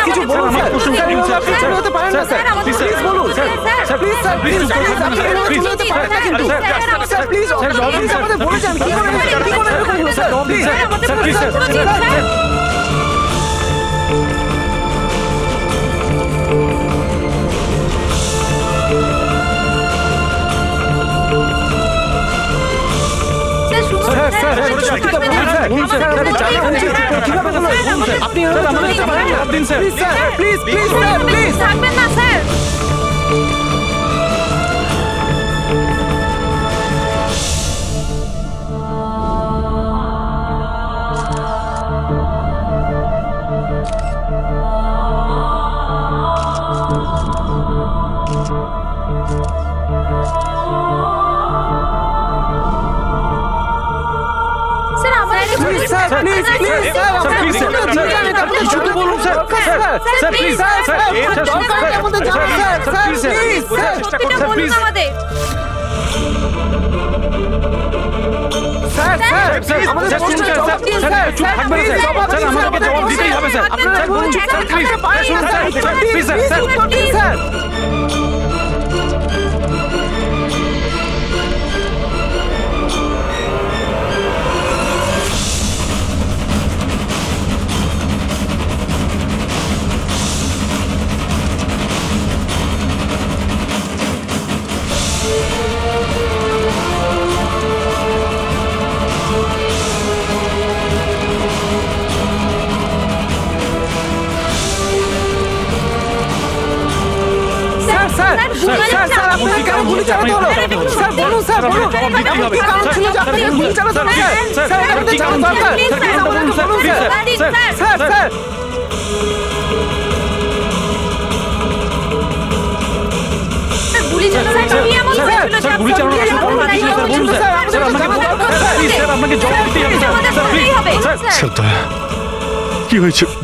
কিছু বলুন sir, sir হতে পারেন না স্যার, প্লিজ বলুন স্যার, প্লিজ স্যার, প্লিজ হতে পারেন না কিন্তু স্যার, প্লিজ আমাদের বলে যান কি করে এরকম হলো স্যার, প্লিজ স্যার। আপনি প্লিজ প্লিজ প্লিজ থাকবেন না স্যার।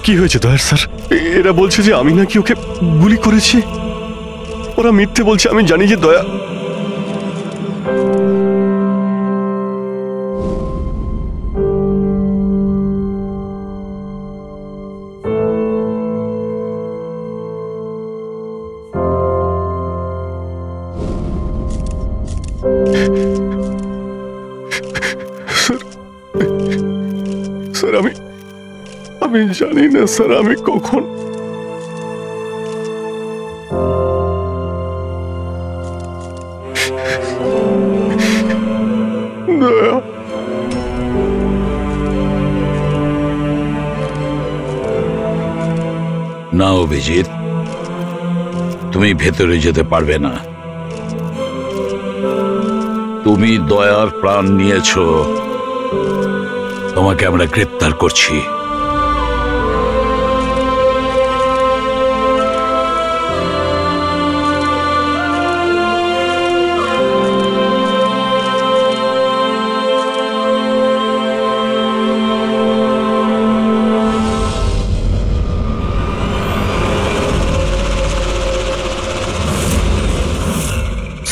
কি হয়েছে দয়ার স্যার? এরা বলছে যে আমি নাকি ওকে গুলি করেছি। ওরা মিথ্যে বলছে, আমি জানি যে দয়া। স্যার আমি জানি না স্যার আমি কখন দয়া। না অভিজিৎ, তুমি ভেতরে যেতে পারবে না। তুমি দয়ার প্রাণ নিয়েছো, তোমাকে আমরা গ্রেপ্তার করছি।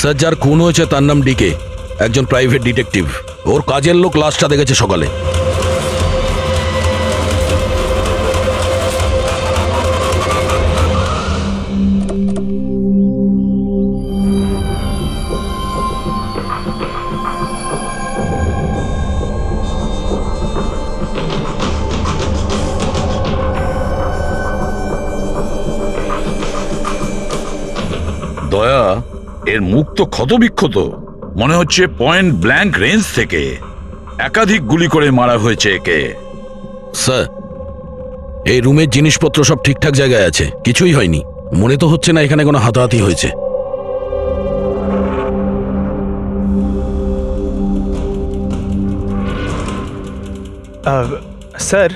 স্যার, যার খুন হয়েছে তার নাম ডিকে, একজন প্রাইভেট ডিটেকটিভ। ওর কাজের লোক লাশটা দেখেছে সকালে। দয়া, এর মুখ তো ক্ষতবিক্ষত, মনে হচ্ছে পয়েন্ট ব্ল্যাঙ্ক রেঞ্জ থেকে একাধিক গুলি করে মারা হয়েছে একে। স্যার, এই রুমের জিনিসপত্র সব ঠিকঠাক জায়গায় আছে, কিছুই হয়নি। মনে তো হচ্ছে না এখানে কোনো হাতাহাতি হয়েছে। স্যার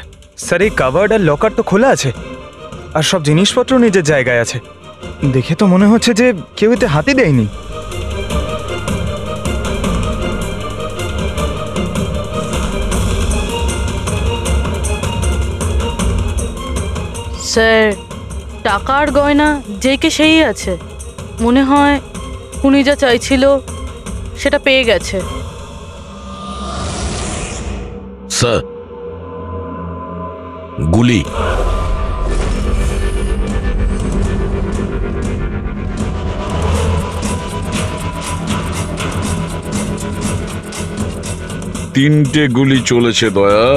স্যার এই কাভার্ড আর লকার তো খোলা আছে, আর সব জিনিসপত্র নিজের জায়গায় আছে। দেখে তো মনে হচ্ছে যে কেউ এতে হাতই দেয়নি। স্যার, টাকার গয়না যেকে সেই আছে, মনে হয় উনি যা চাইছিল সেটা পেয়ে গেছে। স্যার, গুলি। 3টে গুলি চলেছে দয়া।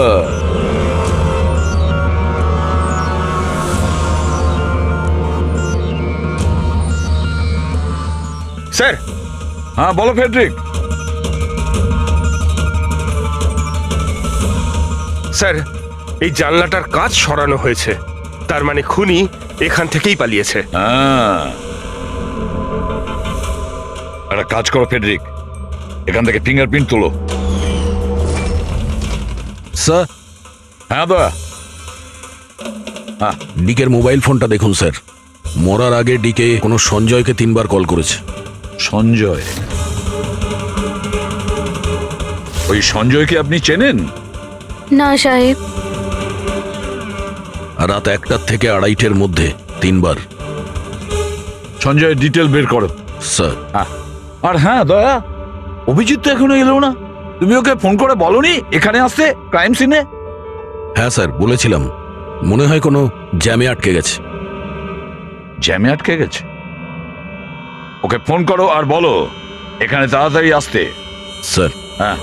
স্যার। হ্যাঁ বলো ফেডরিক। স্যার, এই জানলাটার কাঁচ সরানো হয়েছে, তার মানে খুনি এখান থেকেই পালিয়েছে। হ্যাঁ, একটা কাজ করো ফেডরিক, এখান থেকে ফিঙ্গারপ্রিন্ট তোলো। স্যার। হ্যাঁ দয়া। ডিকের মোবাইল ফোনটা দেখুন স্যার। মরার আগে ডিকে কোনো সঞ্জয়কে 3বার কল করেছে। সঞ্জয়? ওই সঞ্জয়কে আপনি চেনেন? না সাহেব। রাত 1টা থেকে 2:30-এর মধ্যে 3বার। সঞ্জয়ের ডিটেল বের করো স্যার। আর হ্যাঁ দয়া, অভিজিৎ তো এখনো এলো না, তুমি ওকে ফোন করে বলনি এখানে আসতে ক্রাইম সিনে? হ্যাঁ স্যার বলেছিলাম, মনে হয় কোনো জ্যামে আটকে গেছে। জ্যামে আটকে গেছে? ওকে ফোন করো আর বলো এখানে তাড়াতাড়ি আসতে। স্যার। হ্যাঁ।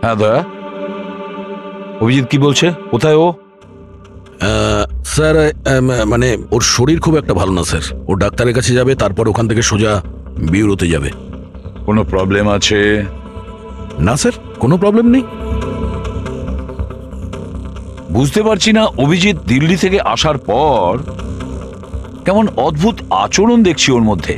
হ্যাঁ দয়া, অভিজিৎ কি বলছে, কোথায় ও? স্যার মানে ওর শরীর খুব একটা ভালো না স্যার। ও ডাক্তারের কাছে যাবে, তারপর ওখান থেকে সোজা বিউরোতে যাবে। কোনো প্রবলেম আছে? না স্যার, কোনো প্রবলেম নেই। বুঝতে পারছি না, অভিজিৎ দিল্লি থেকে আসার পর কেমন অদ্ভুত আচরণ দেখছি ওর মধ্যে।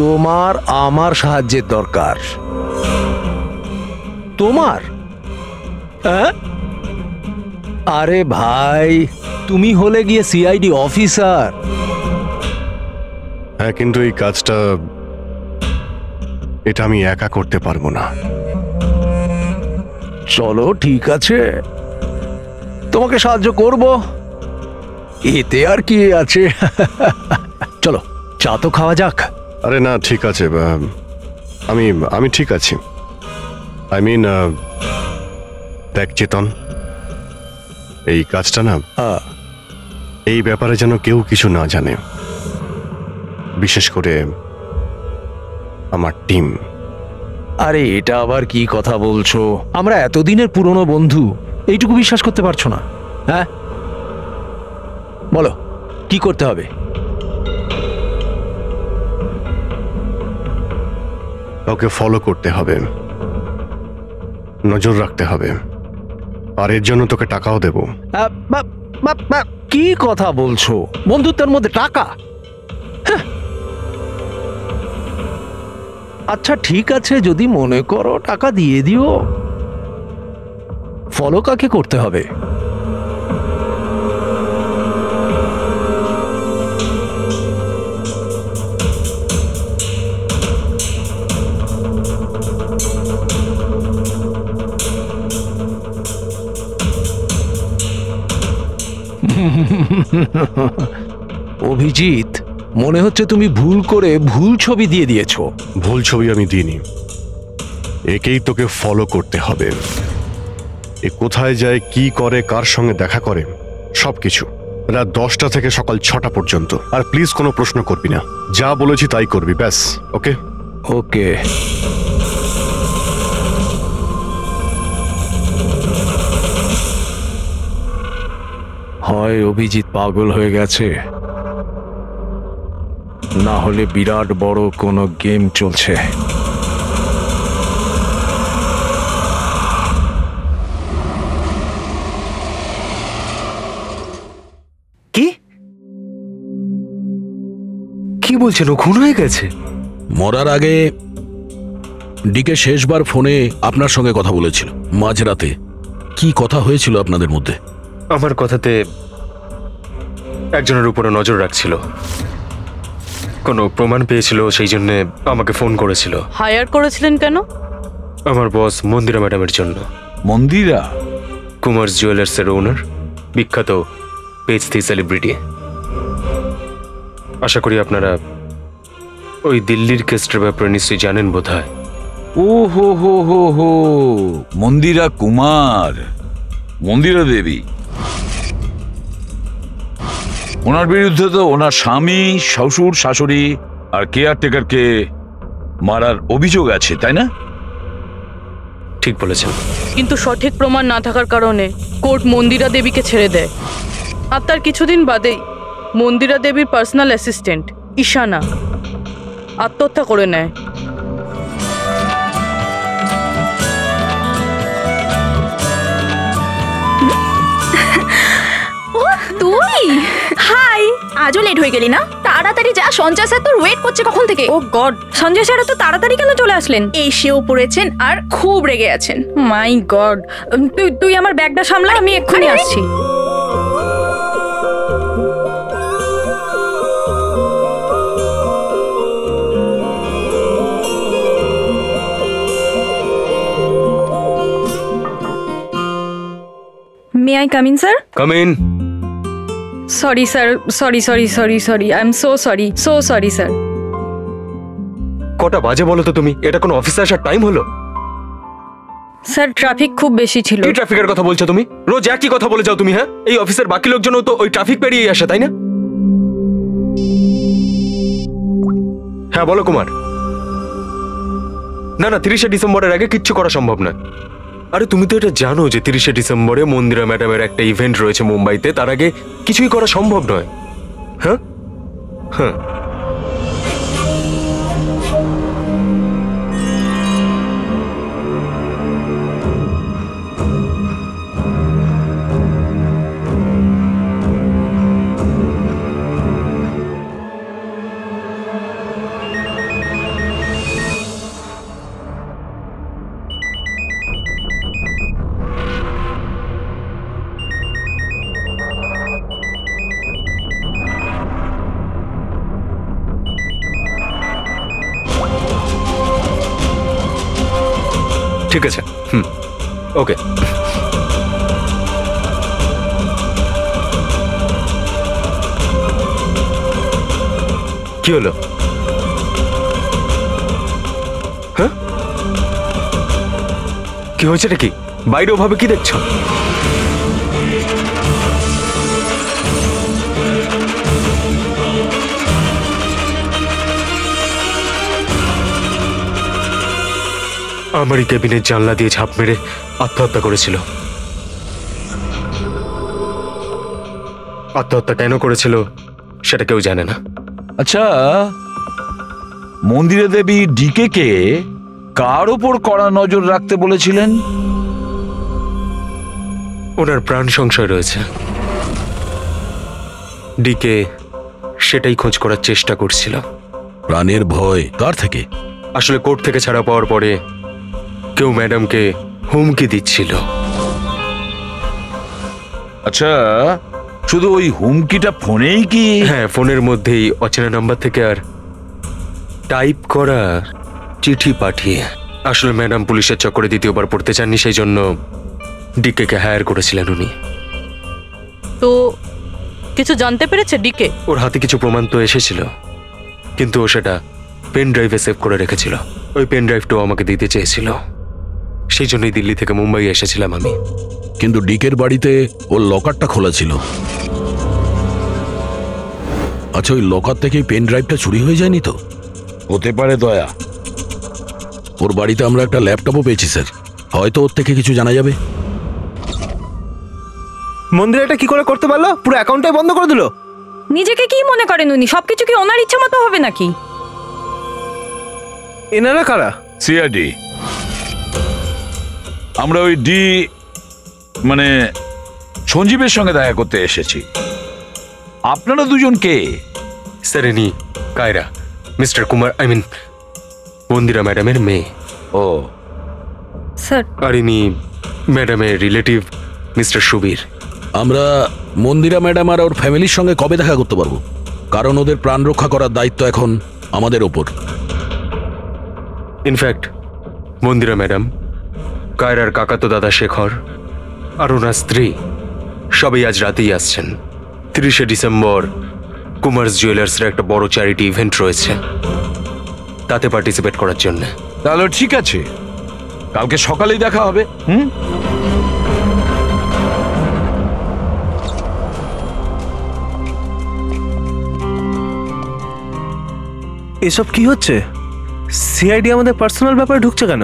তোমার আমার সাহায্যের দরকার। তোমার? আরে ভাই, তুমি হলে গিয়ে সিআইডি অফিসার। হ্যাঁ, কিন্তু এই কাজটা এটা আমি একা করতে পারবো না। চলো ঠিক আছে, তোমাকে সাহায্য করব, এতে আর কি আছে। চলো চা তো খাওয়া যাক। আরে না, ঠিক আছে, আমি আমি ঠিক আছি। আই মিন, দেখ চেতন, এই কাজটা না, এই ব্যাপারে যেন কেউ কিছু না জানে, বিশেষ করে আমার টিম। আরে এটা আবার কি কথা বলছো? আমরা এতদিনের পুরনো বন্ধু, এইটুকু বিশ্বাস করতে পারছো না? হ্যাঁ বলো কি করতে হবে? ওকে ফলো করতে হবে, নজর রাখতে হবে, আর এর জন্য তোকে টাকাও দেব। কি কথা বলছো? বন্ধুত্বের মধ্যে টাকা? আচ্ছা ঠিক আছে, যদি মনে করো টাকা দিয়ে দিও। ফলো কাকে করতে হবে? অভিজিৎ, মনে হচ্ছে তুমি ভুল করে ভুল ছবি দিয়ে দিয়েছো। ভুল ছবি আমি দিইনি, একেই তোকে ফলো করতে হবে। এ কোথায় যায়, কি করে, কার সঙ্গে দেখা করে, সবকিছু। রাত 10টা থেকে সকাল 6টা পর্যন্ত। আর প্লিজ কোনো প্রশ্ন করবি না, যা বলেছি তাই করবি, ব্যাস। ওকে ওকে। হয় অভিজিৎ পাগল হয়ে গেছে, না হলে বিরাট বড় কোনো গেম চলছে। কি কি বলছেন? ও খুন হয়ে গেছে? মরার আগে ডিকে শেষবার ফোনে আপনার সঙ্গে কথা বলেছিল মাঝরাতে। কি কথা হয়েছিল আপনাদের মধ্যে? আমার কথাতে একজনের উপরে নজর রাখছিল, কোনো প্রমাণ পেয়েছিল, সেই জন্য আমাকে ফোন করেছিল। হায়ার করেছিলেন কেন? আমার বস মন্দিরা ম্যাডামের জন্য। মন্দিরা? কুমার জুয়েলার্সের ওনার, বিখ্যাত পেজথি সেলিব্রিটি। আশা করি আপনারা ওই দিল্লির কেসটার ব্যাপারে নিশ্চয়ই জানেন বোধহয়। ও হো হো হো হো, মন্দিরা কুমার, মন্দিরা দেবী। ওনার বিরুদ্ধে তো ওনার স্বামী, শ্বশুর, শাশুড়ি আর কেয়ারটেকারকে মারার অভিযোগ আছে, তাই না? ঠিক বলেছেন। কিন্তু সঠিক প্রমাণ না থাকার কারণে কোর্ট মন্দিরা দেবীকে ছেড়ে দেয়। আর তার কিছুদিন বাদেই মন্দিরা দেবীর পার্সোনাল অ্যাসিস্ট্যান্ট ঈশানা আত্মহত্যা করে নেয়। তুই? হাই, আজও লেট হয়ে গেলি না? তাড়াতাড়ি যা, সঞ্জয় স্যার তোর ওয়েট করছে কখন থেকে। ও গড, সঞ্জয় স্যার তো তাড়াতাড়ি কেন চলে আসলেন? এসেও পড়েছেন আর খুব রেগে আছেন। মাই গড, তুই আমার ব্যাগটা সামলা, আমি এক্ষুনি আসছি। May I come in sir? Come in. Sorry sir, sorry, I am so sorry sir. কটা বাজে বলো তো তুমি? এটা কোনো অফিসে আসার টাইম হলো? স্যার ট্রাফিক খুব বেশি ছিল। কি ট্রাফিকের কথা বলছো তুমি? রোজ একই কথা বলে যাও তুমি। হ্যাঁ, এই অফিসের বাকি লোকজনও তো ওই ট্রাফিক পেরিয়ে আসে, তাই না? হ্যাঁ বলো কুমার। না 30শে ডিসেম্বরের আগে কিচ্ছু করা সম্ভব না। আরে তুমি তো এটা জানো যে 30শে ডিসেম্বরে মন্দিরা ম্যাডামের একটা ইভেন্ট রয়েছে মুম্বাইতে, তার আগে কিছুই করা সম্ভব নয়। হ্যাঁ হ্যাঁ, ঠিক আছে। ওকে। কি হলো? হ্যাঁ, কি হয়েছে নাকি? বাইরে ওভাবে কি দেখছো? আমারই কেবিনের জানলা দিয়ে ঝাঁপ মেরে আত্মহত্যা করেছিল। আত্মহত্যা কেন করেছিল সেটা কেউ জানে না। আচ্ছা, মন্দিরা দেবী ডিকে কে কার ওপর কড়া নজর রাখতে বলেছিলেন? ওনার প্রাণ সংশয় রয়েছে। ডিকে সেটাই খোঁজ করার চেষ্টা করছিল। প্রাণের ভয় কার থেকে? আসলে কোর্ট থেকে ছাড়া পাওয়ার পরে কেউ ম্যাডামকে হুমকি দিচ্ছিল। আচ্ছা, শুধু ওই হুমকিটা ফোনেই কি? হ্যাঁ, ফোনের মধ্যেই অচেনা নাম্বার থেকে আর টাইপ করা চিঠি পাঠিয়ে। আসলে ম্যাডাম পুলিশের চক্করে দ্বিতীয়বার পড়তে চাননি, সেই জন্য ডিকে কে হায়ার করেছিলেন উনি। তো কিছু জানতে পেরেছে ডিকে? ওর হাতে কিছু প্রমাণ তো এসেছিল, কিন্তু ও সেটা পেন ড্রাইভে সেভ করে রেখেছিল। ওই পেন ড্রাইভটাও আমাকে দিতে চেয়েছিল, সেই জন্যই দিল্লি থেকে মুম্বাই এসেছিলাম আমি। কিন্তু ডিকের বাড়িতে ওর লকারটা খোলা ছিল। আচ্ছা, ওই লকার থেকে পেন ড্রাইভটা চুরি হয়ে যায়নি তো? হতে পারে দয়া। ওর বাড়িতে আমরা একটা ল্যাপটপও পেয়েছি স্যার, হয়তো ওর থেকে কিছু জানা যাবে। মন্দির এটা কি করে করতে পারলো? পুরো অ্যাকাউন্টটাই বন্ধ করে দিল। নিজেকে কি মনে করেন উনি? সবকিছু কি ওনার ইচ্ছা মতো হবে নাকি? এনারা কারা? সিআইডি। আমরা ওই মানে সঞ্জীবের সঙ্গে দেখা করতে এসেছি। আপনারা দুজন কে? স্যার ইনি কায়রা, মিস্টার কুমার, মন্দিরা ম্যাডামের মেয়ে। ও স্যার, আর ইনি ম্যাডামের রিলেটিভ মিস্টার সুবীর। আমরা মন্দিরা ম্যাডাম আর ওর ফ্যামিলির সঙ্গে কবে দেখা করতে পারবো? কারণ ওদের প্রাণ রক্ষা করার দায়িত্ব এখন আমাদের ওপর। ইনফ্যাক্ট মন্দিরা ম্যাডাম, কায়রার কাকাতো দাদা শেখর আর ওনার স্ত্রী সবাই আজ রাতেই আসছেন। 30শে ডিসেম্বর কুমার্স জুয়েলার্সের একটা বড় চ্যারিটি ইভেন্ট রয়েছে, তাতে পার্টিসিপেট করার জন্য। তাহলে ঠিক আছে, কালকে সকালেই দেখা হবে। এসব কি হচ্ছে? সিআইডি আমাদের পার্সোনাল ব্যাপারে ঢুকছে কেন?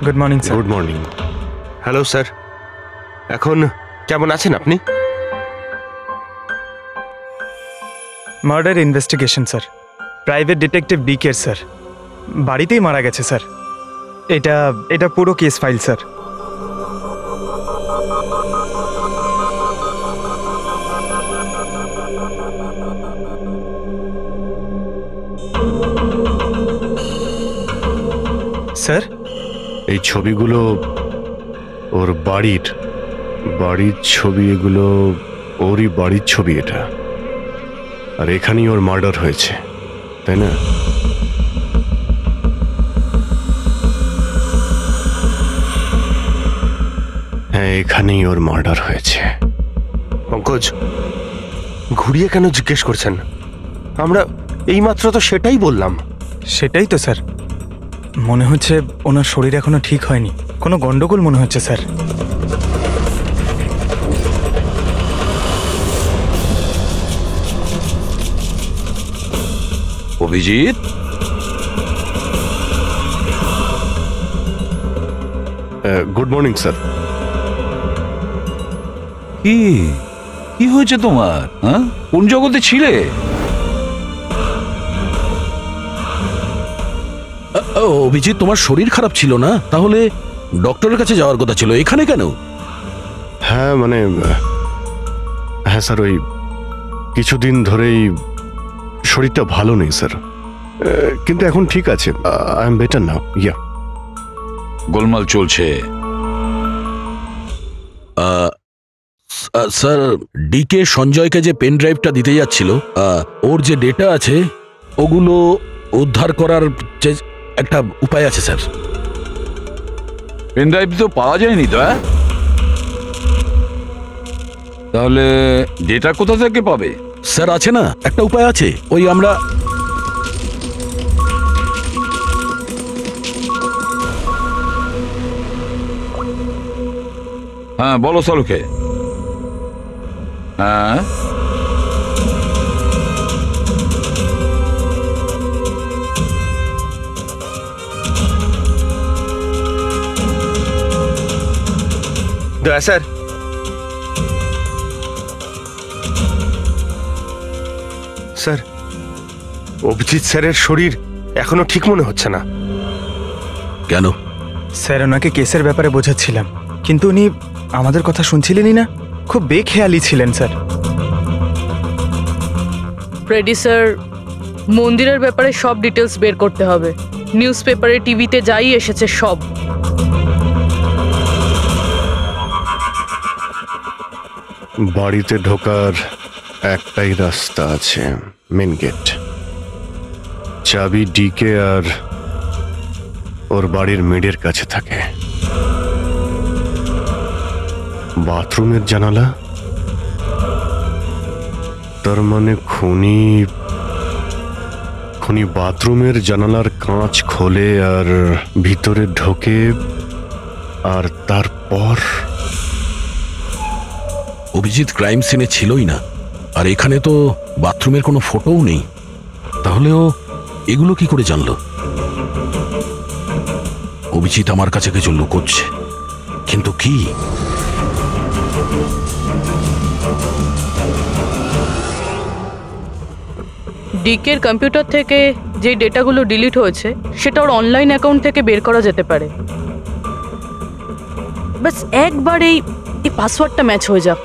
Good morning sir. Good morning. Hello sir, এখন কেমন আছেন আপনি? Murder investigation sir, private detective বিকের স্যার, বাড়িতেই মারা গেছে স্যার। এটা পুরো কেস ফাইল স্যার। স্যার, এই ছবিগুলো ওর বাড়ির ছবি, এগুলো ওরই বাড়ির ছবি এটা। আর এখানেই ওর মার্ডার হয়েছে, তাই না? হ্যাঁ, এখানেই ওর মার্ডার হয়েছে। পঙ্কজ, ঘুরিয়ে কেন জিজ্ঞেস করছেন? আমরা এইমাত্র তো সেটাই বললাম। সেটাই তো স্যার, মনে হচ্ছে ওনার শরীর এখনো ঠিক হয়নি, কোনো গন্ডগোল মনে হচ্ছে sir. Abhijit, good morning sir. কি হয়েছে তোমার? হ্যাঁ, কোন জগতে ছিলে? অভিজিৎ, তোমার শরীর খারাপ ছিল না? তাহলে ডক্টরের কাছে যাওয়ার কথা ছিল, এখানে কেন? হ্যাঁ স্যার, ওই কিছুদিন ধরেই শরীরটা ভালো নেই স্যার, কিন্তু এখন ঠিক আছে। I am better now. Yeah, গোলমাল চলছে। স্যার, ডিকে সঞ্জয়কে যে পেন ড্রাইভটা দিতে যাচ্ছিল, ওর যে ডেটা আছে ওগুলো উদ্ধার করার যে একটা উপায় আছে স্যার। পেন ড্রাইভ তো পাওয়া যায়নি তো। তাহলে ডেটা কোথা থেকে পাবে? স্যার, আছে না একটা উপায় আছে, ওই আমরা হ্যাঁ বলো সরুকে। হ্যাঁ, দয়া স্যার, স্যার অভিজিৎ স্যারের শরীর এখনো ঠিক মনে হচ্ছে না। কেন? স্যার, ওনাকে কেসের ব্যাপারে বোঝাচ্ছিলাম, কিন্তু উনি আমাদের কথা শুনছিলেনই না, খুব বেখেয়ালি ছিলেন স্যার। ফ্রেডি স্যার, মন্দিরের ব্যাপারে সব ডিটেলস বের করতে হবে। নিউজ পেপারে, টিভিতে যাই এসেছে সব। বাড়িতে ঢোকার একটাই রাস্তা আছে, মেন গেট। চাবি ডিকে আর ওর বাড়ির মেডের কাছে থাকে। বাথরুমের জানালা, তার মানে খুনি বাথরুমের জানালার কাঁচ খোলে আর ভিতরে ঢোকে, আর তারপর অভিজিৎ ক্রাইম সিনে ছিলই না, আর এখানে তো বাথরুমের কোনো ফটোও নেই। তাহলে ও এগুলো কি করে জানলো? অভিজিৎ আমার কাছে কিছু লুকোচ্ছে, কিন্তু কি? ডিকের কম্পিউটার থেকে যে ডেটাগুলো ডিলিট হয়েছে সেটা ওর অনলাইন অ্যাকাউন্ট থেকে বের করা যেতে পারে। বাস একবার এই পাসওয়ার্ডটা ম্যাচ হয়ে যাক।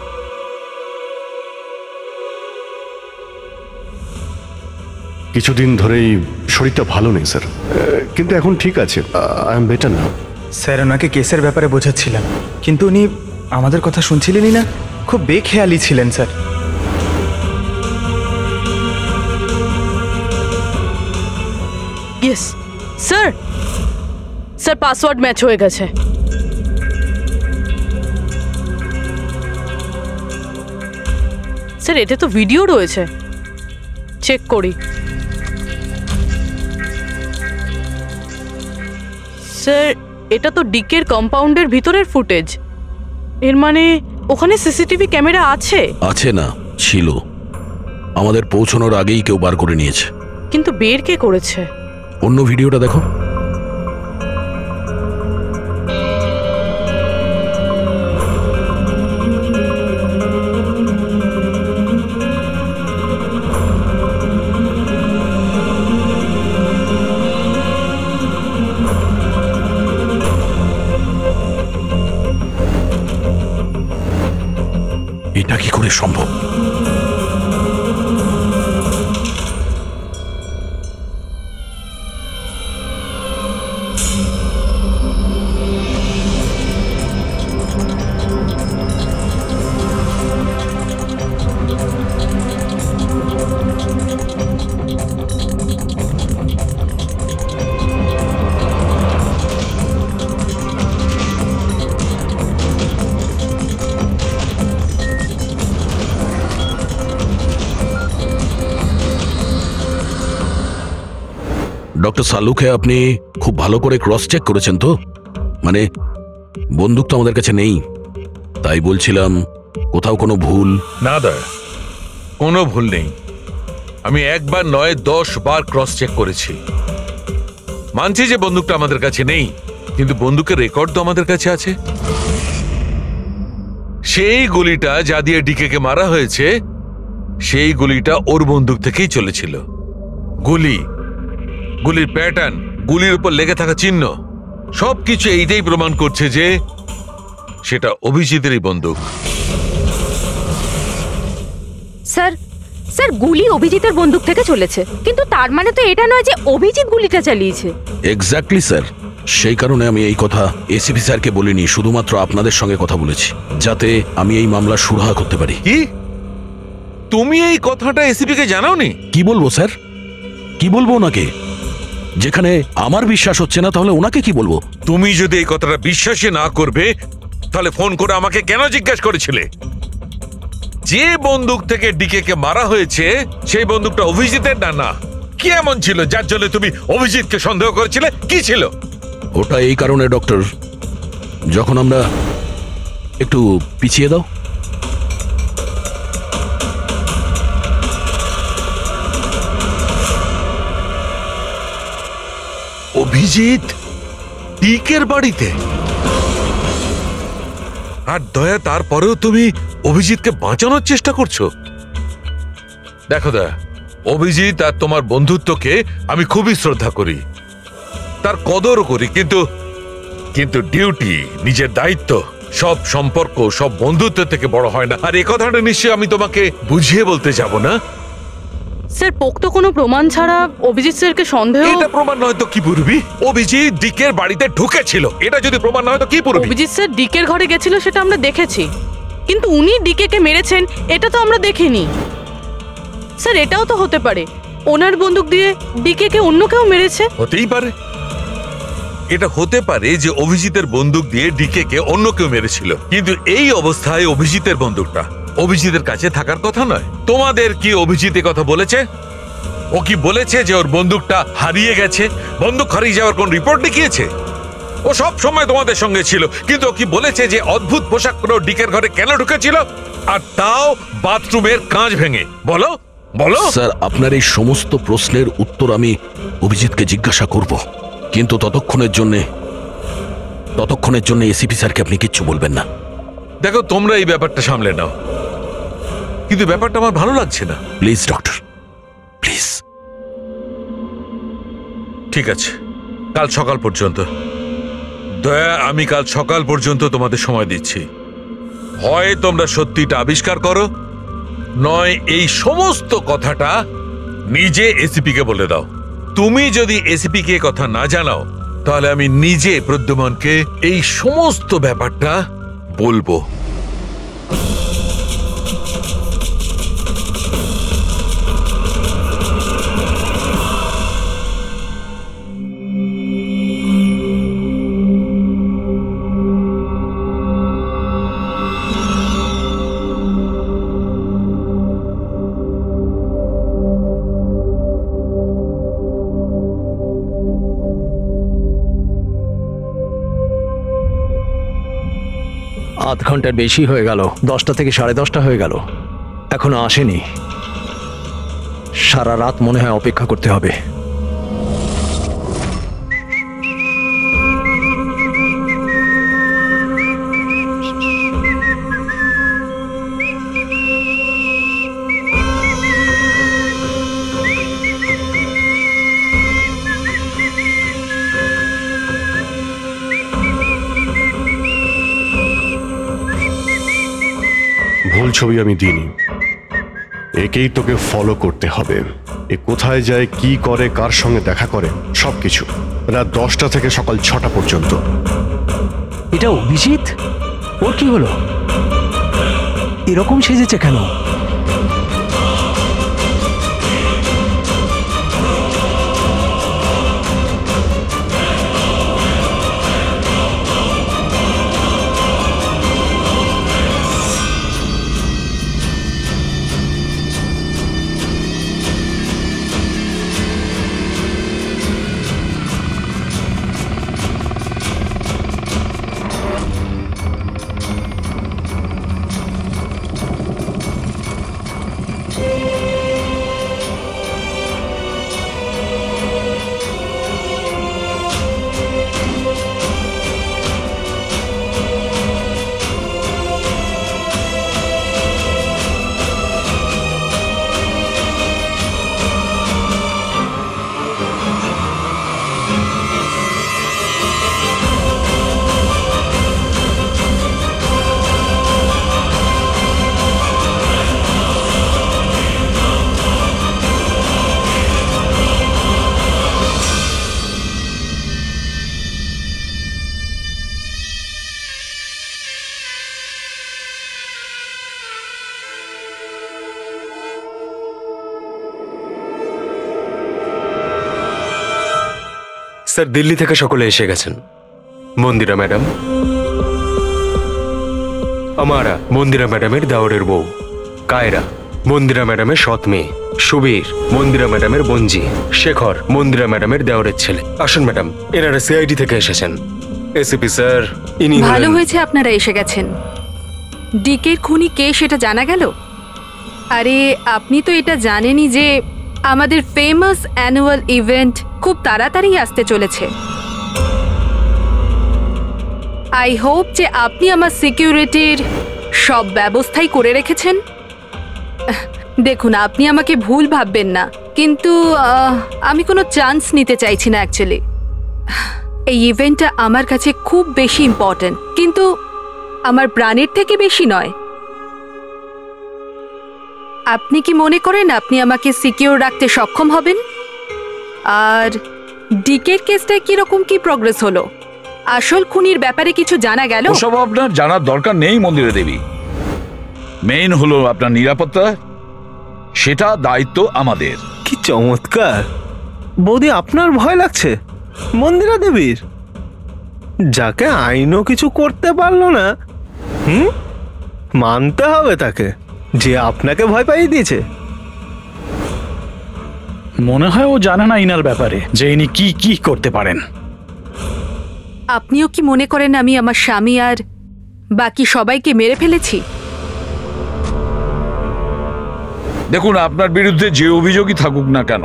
কিছুদিন ধরেই শরীরটা ভালো নেই স্যার, কিন্তু এখন ঠিক আছে। I am better now. Sir, ওনাকে কেসের ব্যাপারে বোঝাচ্ছিলাম, কিন্তু উনি আমাদের কথা শুনছিলেনই না। খুব বেখেয়ালি ছিলেন sir. Yes sir, sir password match হয়ে গেছে। স্যার এতে তো ভিডিও রয়েছে, চেক করি। স্যার এটা তো ডিকের কম্পাউন্ডের ভিতরের ফুটেজ, এর মানে ওখানে সিসিটিভি ক্যামেরা আছে? আছে না, ছিল। আমাদের পৌঁছানোর আগেই কেউ বার করে নিয়েছে। কিন্তু বের কে করেছে? অন্য ভিডিওটা দেখো। এটা কি করে সম্ভব? ডক্টর সালুকে আপনি খুব ভালো করে ক্রস চেক করেছেন তো? মানে বন্দুক তো আমাদের কাছে নেই, তাই বলছিলাম কোথাও কোনো ভুল? না দয়া, কোনো ভুল নেই। আমি একবার নয় 10 বার ক্রস চেক করেছি। মানছি যে বন্দুকটা আমাদের কাছে নেই, কিন্তু বন্দুকের রেকর্ড তো আমাদের কাছে আছে। সেই গুলিটা যা দিয়ে ডিকে মারা হয়েছে, সেই গুলিটা ওর বন্দুক থেকেই চলেছিল। গুলির প্যাটার্ন, গুলির উপর লেগে থাকা চিহ্ন, সবকিছু এইটাই প্রমাণ করছে যে সেটা অভিজিতেরই বন্দুক। স্যার, স্যার গুলি অভিজিতের বন্দুক থেকে চলেছে, কিন্তু তার মানে তো এটা নয় যে অভিজিৎ গুলিটা চালিয়েছে। এক্স্যাক্টলি স্যার, সেই কারণে আমি এই কথা এসিপি স্যারকে বলিনি, শুধুমাত্র আপনাদের সঙ্গে কথা বলেছি, যাতে আমি এই মামলা সুরাহা করতে পারি। কি তুমি এই কথাটা এসিপি কে জানাওনি? কি বলবো স্যার, কি বলবো ওনাকে? যেখানে আমার বিশ্বাস হচ্ছে না, তাহলে ওনাকে কি বলবো? তুমি যদি এই কথাটা বিশ্বাসই না করবে, তাহলে ফোন করে আমাকে কেন জিজ্ঞাসা করেছিলে? যে বন্দুক থেকে ডিকে মারা হয়েছে সেই বন্দুকটা অভিজিতের না? কি এমন ছিল যার জন্য তুমি অভিজিৎকে সন্দেহ করেছিলে? কি ছিল ওটা? এই কারণে ডক্টর, যখন আমরা একটু পিছিয়ে দাও। অভিজিৎ ডিকের বাড়িতে, আর দয়া তারপরেও তুমি অভিজিৎকে বাঁচানোর চেষ্টা করছো। দেখো দয়া, অভিজিৎ আর তোমার বন্ধুত্বকে আমি খুবই শ্রদ্ধা করি, তার কদরও করি, কিন্তু ডিউটি, নিজের দায়িত্ব, সব সম্পর্ক সব বন্ধুত্ব থেকে বড় হয় না। আর এই কথাটা নিশ্চয়ই আমি তোমাকে বুঝিয়ে বলতে যাব না। স্যার পোক্ত কোনো প্রমাণ ছাড়া অভিজিৎ স্যারকে সন্দেহ? এটা প্রমাণ নয় তো কি পুরবি? অভিজিৎ ডিকের বাড়িতে ঢুকেছিল, এটা যদি প্রমাণ নয় তো কি পুরবি? অভিজিৎ স্যার ডিকের ঘরে গেছিল সেটা আমরা দেখেছি, কিন্তু উনি ডিকেকে মেরেছেন এটা তো আমরা দেখিনি। স্যার এটাও তো হতে পারে ওনার বন্দুক দিয়ে ডিকেকে অন্য কেউ মেরেছে। হতেই পারে, এটা হতে পারে যে অভিজিতের বন্দুক দিয়ে ডিকে কে অন্য কেউ মেরেছিল, কিন্তু এই অবস্থায় অভিজিতের বন্দুকটা অভিজিতের কাছে থাকার কথা নয়। তোমাদের কি অভিজিৎ কথা বলেছে? ও কি বলেছে যে ওর বন্দুকটা হারিয়ে গেছে? বন্দুক হারিয়ে যাওয়ার কোন রিপোর্ট দেখিয়েছে? ও সব সময় তোমাদের সঙ্গে ছিল, কিন্তু ও কি বলেছে যে অদ্ভুত পোশাক পরে ডিকের ঘরে কেন ঢুকেছিল, আর তাও বাথরুমের কাঁচ ভেঙে? বলো বলো। স্যার, আপনার এই সমস্ত প্রশ্নের উত্তর আমি অভিজিৎকে জিজ্ঞাসা করব, কিন্তু ততক্ষণের জন্য এসিপি স্যারকে আপনি কিচ্ছু বলবেন না। দেখো, তোমরা এই ব্যাপারটা সামলে নাও, কিন্তু ব্যাপারটা আমার ভালো লাগছে না। Please doctor, please. ঠিক আছে, কাল সকাল পর্যন্ত। দয়া, আমি কাল সকাল পর্যন্ত তোমাদের সময় দিচ্ছি। হয় তোমরা সত্যিটা আবিষ্কার করো, নয় এই সমস্ত কথাটা নিজে এসিপি কে বলে দাও। তুমি যদি এসিপি কে কথা না জানাও, তাহলে আমি নিজে প্রদ্যুম্নকে এই সমস্ত ব্যাপারটা বলবো। আধ ঘন্টার বেশি হয়ে গেল, 10টা থেকে 10:30 হয়ে গেল, এখনো আসেনি। সারা রাত মনে হয় অপেক্ষা করতে হবে। ভুল ছবি আমি দিইনি, একেই তোকে ফলো করতে হবে। এ কোথায় যায়, কি করে, কার সঙ্গে দেখা করে, সবকিছু। রাত 10টা থেকে সকাল 6টা পর্যন্ত। এটা অভিজিৎ? ওর কি হলো? এরকম সেজেছে কেন? স্যার, দিল্লি থেকে সকলে এসে গেছেন। মন্দিরা ম্যাডাম, আমারা মন্দিরা ম্যাডামের দাওরের বউ। কায়রা, মন্দিরা ম্যাডামের সৎ মেয়ে। সুবীর, মন্দিরা ম্যাডামের বোনজি। শেখর, মন্দিরা ম্যাডামের দেওরের ছেলে। আসুন ম্যাডাম, এনারা সিআইডি থেকে এসেছেন। এসিপি স্যার, ইনি ভালো হয়েছে আপনারা এসে গেছেন। ডিকের খুনি কে সেটা জানা গেল? আরে আপনি তো এটা জানেনই যে আমাদের ফেমাস অ্যানুয়াল ইভেন্ট খুব তাড়াতাড়ি আসতে চলেছে। আই হোপ যে আপনি আমার সিকিউরিটির সব ব্যবস্থাই করে রেখেছেন। দেখুন, আপনি আমাকে ভুল ভাববেন না, কিন্তু আমি কোনো চান্স নিতে চাইছি না অ্যাকচুয়ালি। এই ইভেন্টটা আমার কাছে খুব বেশি ইম্পর্ট্যান্ট, কিন্তু আমার প্রাণের থেকে বেশি নয়। আপনি কি মনে করেন আপনি আমাকে সিকিউর রাখতে সক্ষম হবেন? আর ডিকের কেসটায় কিরকম কি প্রোগ্রেস হলো? আসল খুনির ব্যাপারে কিছু জানা গেল? ওসব আপনার জানার দরকার নেই মন্দিরা দেবী। মেইন হলো আপনার নিরাপত্তা, সেটা দায়িত্ব আমাদের। কি চমৎকার! বৌদি, আপনার ভয় লাগছে মন্দিরা দেবীর? যাকে আইনও কিছু করতে পারলো না, মানতে হবে তাকে যে আপনাকে ভয় পাইয়ে দিয়েছে। মনে হয় ও জানে না ইনার ব্যাপারে যে ইনি কি কি করতে পারেন। আপনিও কি মনে করেন আমি আমার স্বামী আর বাকি সবাইকে মেরে ফেলেছি? দেখুন, আপনার বিরুদ্ধে যে অভিযোগই থাকুক না কেন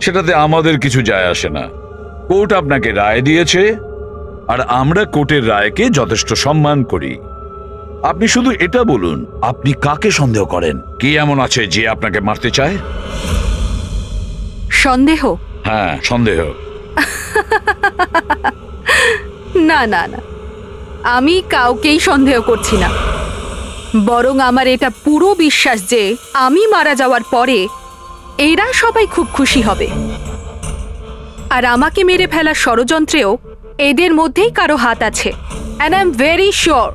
সেটাতে আমাদের কিছু যায় আসে না। কোর্ট আপনাকে রায় দিয়েছে আর আমরা কোর্টের রায়কে যথেষ্ট সম্মান করি। আপনি শুধু এটা বলুন, আপনি কাকে সন্দেহ করেন? কি এমন আছে যে আপনাকে মারতে চায়? সন্দেহ? হ্যাঁ, সন্দেহ। না না না, আমি কাউকেই সন্দেহ করছি না, বরং আমার এটা পুরো বিশ্বাস যে আমি মারা যাওয়ার পরে এরা সবাই খুব খুশি হবে। আর আমাকে মেরে ফেলার ষড়যন্ত্রেও এদের মধ্যেই কারো হাত আছে। And I am very sure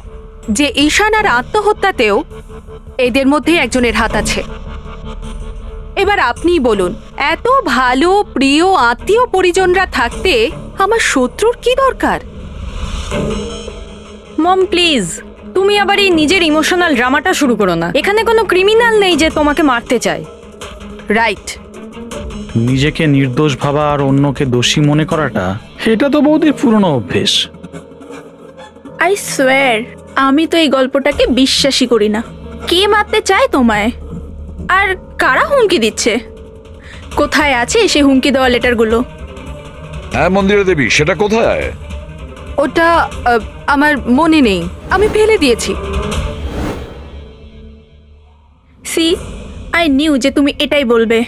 যে ঈশানার আত্মহত্যাতেও এদের মধ্যেই একজনের হাত আছে। এবার আপনিই বলুন, এত ভালো প্রিয় আত্মীয় পরিজনরা থাকতে আমার শত্রুর কি দরকার? মম প্লিজ, তুমি আবার এই নিজের ইমোশনাল ড্রামাটা শুরু করো না। এখানে কোনো ক্রিমিনাল নেই যে তোমাকে মারতে চায়। রাইট। নিজেকে নির্দোষ ভাবা আর অন্যকে দোষী মনে করাটা, এটা তো বৌদির পুরনো অভ্যেস। আই সোয়ার, আমি তো এই গল্পটাকে বিশ্বাসই করি না। কে মারতে চায় তোমায়? আর কারা হুমকি দিচ্ছে? কোথায় আছে সে হুমকি দেওয়া লেটারগুলো? হ্যাঁ মন্দিরা দেবী, সেটা কোথায়? ওটা আমার মনে নেই, আমি ফেলে দিয়েছি। সি, আই নিউ যে তুমি এটাই বলবে।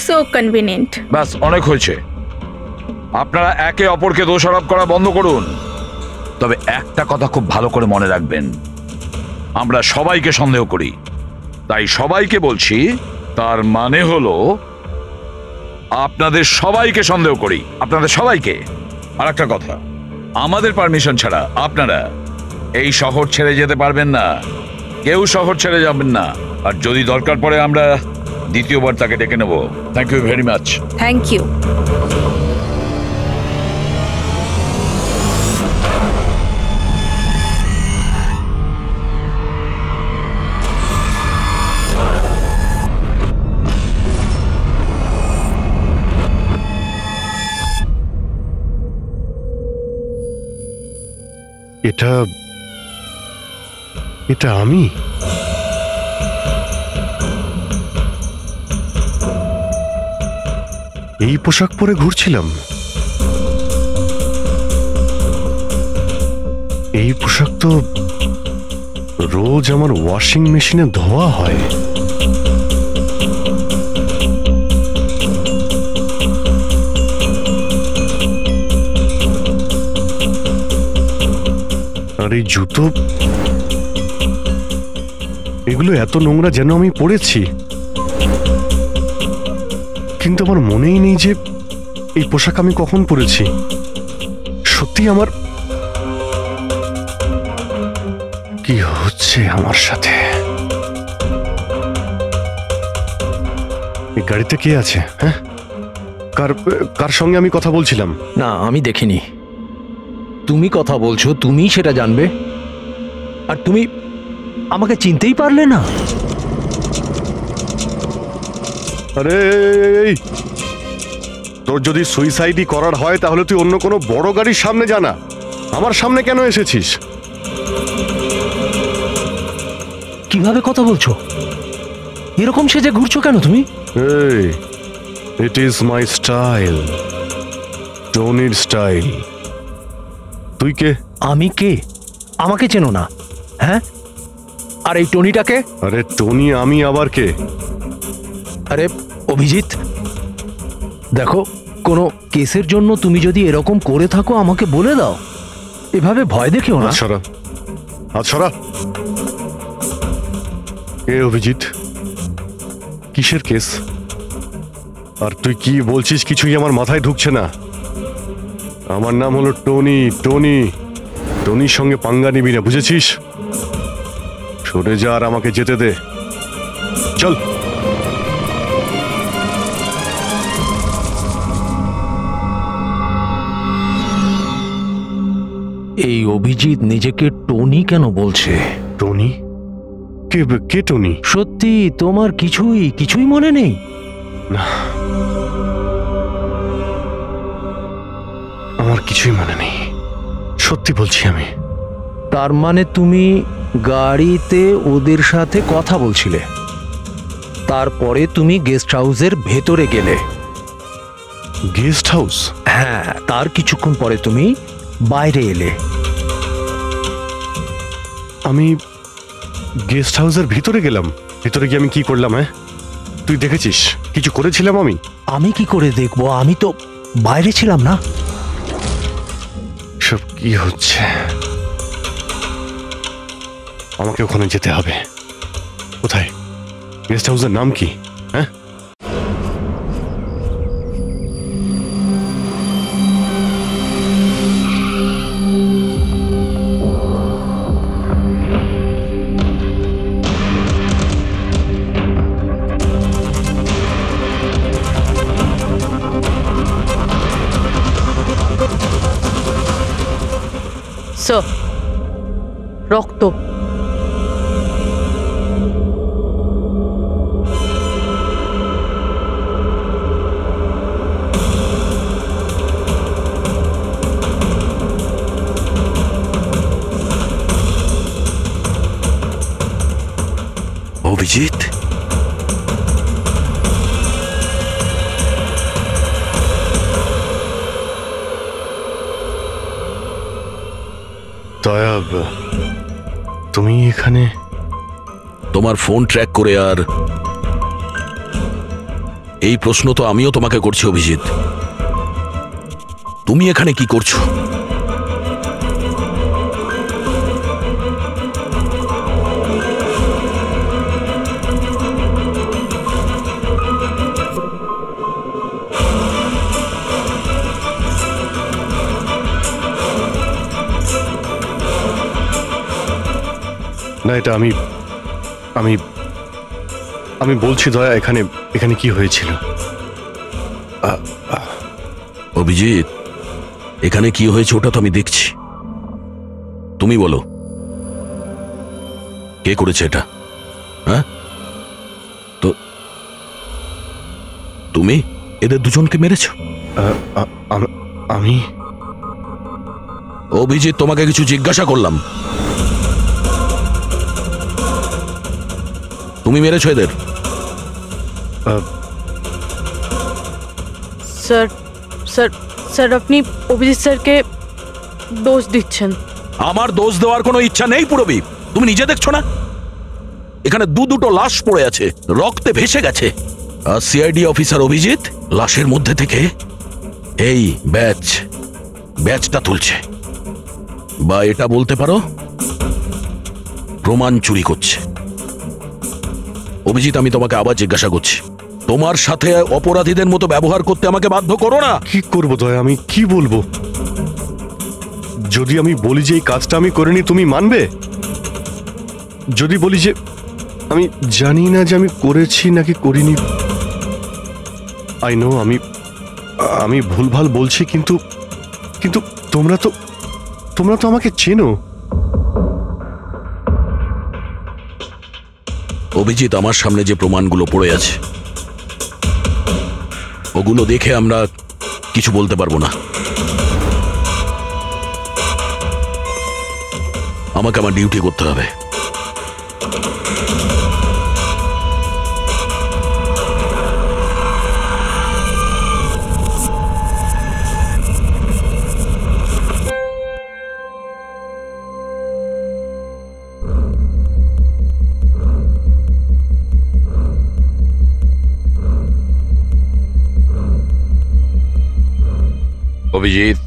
So convenient. ব্যাস, অনেক হয়েছে। আপনারা একে অপরকে দোষারোপ করা বন্ধ করুন। তবে একটা কথা খুব ভালো করে মনে রাখবেন, আমরা সবাইকে সন্দেহ করি। তাই সবাইকে বলছি, তার মানে হলো আপনাদের সবাইকে সন্দেহ করি, আপনাদের সবাইকে। আর একটা কথা, আমাদের পারমিশন ছাড়া আপনারা এই শহর ছেড়ে যেতে পারবেন না। কেউ শহর ছেড়ে যাবেন না। আর যদি দরকার পড়ে আমরা দ্বিতীয়বার তাকে ডেকে নেব। Thank you very much. Thank you. এটা আমি? এই পোশাক পরে ঘুরছিলাম? এই পোশাক তো রোজ আমার ওয়াশিং মেশিনে ধোয়া হয়। আর এই জুতো, এগুলো এত নোংরা যেন আমি পরেছি, কিন্তু আমার মনেই নেই যে এই পোশাক আমি কখন পরেছি। সত্যি আমার কি হচ্ছে আমার সাথে? এই গাড়িতে কে আছে? হ্যাঁ, কার সঙ্গে আমি কথা বলছিলাম? না, আমি দেখিনি। তুমি কথা বলছো, তুমি সেটা জানবে। আর তুমি আমাকে চিনতেই পারলে না? আরে তোর যদি সুইসাইডই করার হয় তাহলে তুই অন্য কোনো বড় গাড়ির সামনে জানা, আমার সামনে কেন এসেছিস? কিভাবে কথা বলছো? এরকম সেজে ঘুরছো কেন তুমি? এই, ইট ইজ মাই স্টাইল, টনির স্টাইল। তুই কে? আমি কে? আমাকে চেনো না? হ্যাঁ, আর এই টনিটাকে? আরে টনি আমি আবার কে? আরে অভিজিৎ, দেখো, কোনো কেসের জন্য তুমি যদি এরকম করে থাকো আমাকে বলে দাও, এভাবে ভয় দেখিও না। আচ্ছা, কে অভিজিৎ? কিসের কেস? আর তুই কি বলছিস কিছুই আমার মাথায় ঢুকছে না। আমার নাম হলো টনি। টনির সঙ্গে পাঙ্গা নিবি না, বুঝেছিস? সরে যা আর আমাকে যেতে দে। চল। এই অভিজিৎ নিজেকে টনি কেন বলছে? টনি? কে টনি? সত্যি তোমার কিছুই মনে নেই? না, আমার কিছুই মনে নেই, সত্যি বলছি আমি। তার মানে তুমি গাড়িতে ওদের সাথে কথা বলছিলে, তারপরে তুমি গেস্ট হাউসের ভেতরে গেলে। Guest house? হ্যাঁ, তার কিছুক্ষণ পরে তুমি বাইরে এলে। আমি গেস্ট হাউসের ভিতরে গেলাম? ভিতরে গিয়ে আমি কি করলাম? হ্যাঁ, তুই দেখেছিস কিছু করেছিলাম আমি? আমি কি করে দেখবো, আমি তো বাইরে ছিলাম না। সব কি হচ্ছে? আমাকে ওখানে যেতে হবে। কোথায়? গেস্ট হাউসের নাম কি? হ্যাঁ, স্যার, রক্ত। অভিজিৎ, দয়া, তুমি এখানে? তোমার ফোন ট্র্যাক করে আর এই প্রশ্ন তো আমিও তোমাকে করছি অভিজিৎ, তুমি এখানে কি করছো? না, এটা আমি আমি আমি বলছি দয়া, এখানে কি হয়েছিল? অভিজিৎ, এখানে কি হয়েছে ওটা তো আমি দেখছি, তুমি বলো কে করেছে এটা? হ্যাঁ, তো তুমি এদের দুজনকে মেরেছো? আমি? অভিজিৎ, তোমাকে কিছু জিজ্ঞাসা করলাম, তুমি মেরেছো এদের? স্যার স্যার স্যার, আপনি অভিজিৎ স্যারকে দোষ দিচ্ছেন। আমার দোষ দেওয়ার কোনো ইচ্ছা নেই পুরবী, তুমি নিজে দেখছো না এখানে দুটো লাশ পড়ে আছে, রক্তে ভেসে গেছে, আর সিআইডি অফিসার অভিজিৎ লাশের মধ্যে থেকে এই ব্যাচটা তুলছে, বা এটা বলতে পারো প্রমাণ চুরি করছে। অভিজিৎ, আমি তোমাকে আবার জিজ্ঞাসা করছি, তোমার সাথে অপরাধীদের মতো ব্যবহার করতে আমাকে বাধ্য করো না। কি করবো দয়া, আমি কি বলবো? যদি আমি বলি যে এই কাজটা আমি করিনি, তুমি মানবে? যদি বলি যে আমি জানি না যে আমি করেছি নাকি করিনি, আই নো আমি ভুলভাল বলছি, কিন্তু কিন্তু তোমরা তো আমাকে চেনো। অভিজিৎ, আমার সামনে যে প্রমাণগুলো পড়ে আছে ওগুলো দেখে আমরা কিছু বলতে পারবো না। আমাকে আমার ডিউটি করতে হবে। অভিজিৎ,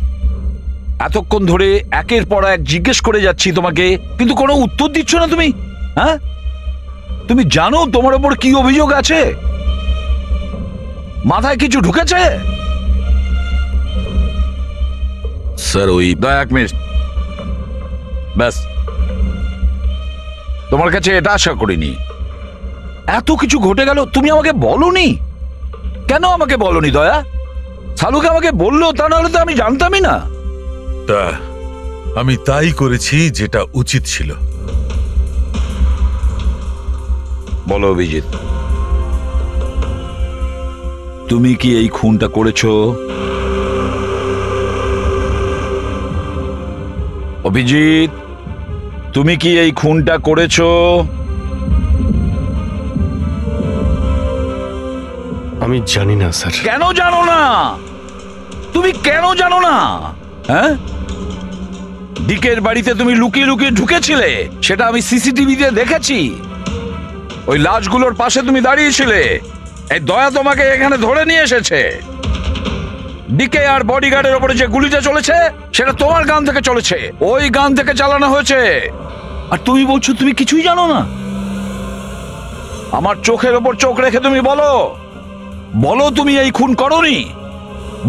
এতক্ষণ ধরে একের পর এক জিজ্ঞেস করে যাচ্ছি তোমাকে, কিন্তু কোনো উত্তর দিচ্ছ না তুমি। হ্যাঁ, তুমি জানো তোমার ওপর কি অভিযোগ আছে? মাথায় কিছু ঢুকেছে? স্যার, ওই এক মিনিট, ব্যাস। তোমার কাছে এটা আশা করিনি। এত কিছু ঘটে গেল, তুমি আমাকে বলনি কেন? আমাকে বলনি দয়া? সালুকে আমাকে বললো, তা নাহলে তো আমি জানতামই না। আমি তাই করেছি যেটা উচিত ছিল। বলো অভিজিৎ, তুমি কি এই খুনটা করেছো? অভিজিৎ, তুমি কি এই খুনটা করেছো? আমি জানি না স্যার। কেন জানো না? তুমি কেন জানো না? হ্যাঁ, ডিকের বাড়িতে তুমি লুকিয়ে লুকিয়ে ঢুকেছিলে, সেটা আমি সিসিটিভিতে দেখেছি। ওই লাশগুলোর পাশে তুমি দাঁড়িয়েছিলে, এই দয়া তোমাকে এখানে ধরে নিয়ে এসেছে। ডিকে আর বডিগার্ডের ওপরে যে গুলিটা চলেছে সেটা তোমার গান থেকে চলেছে, ওই গান থেকে চালানো হয়েছে। আর তুমি বলছো তুমি কিছুই জানো না? আমার চোখের ওপর চোখ রেখে তুমি বলো, বলো তুমি এই খুন করোনি,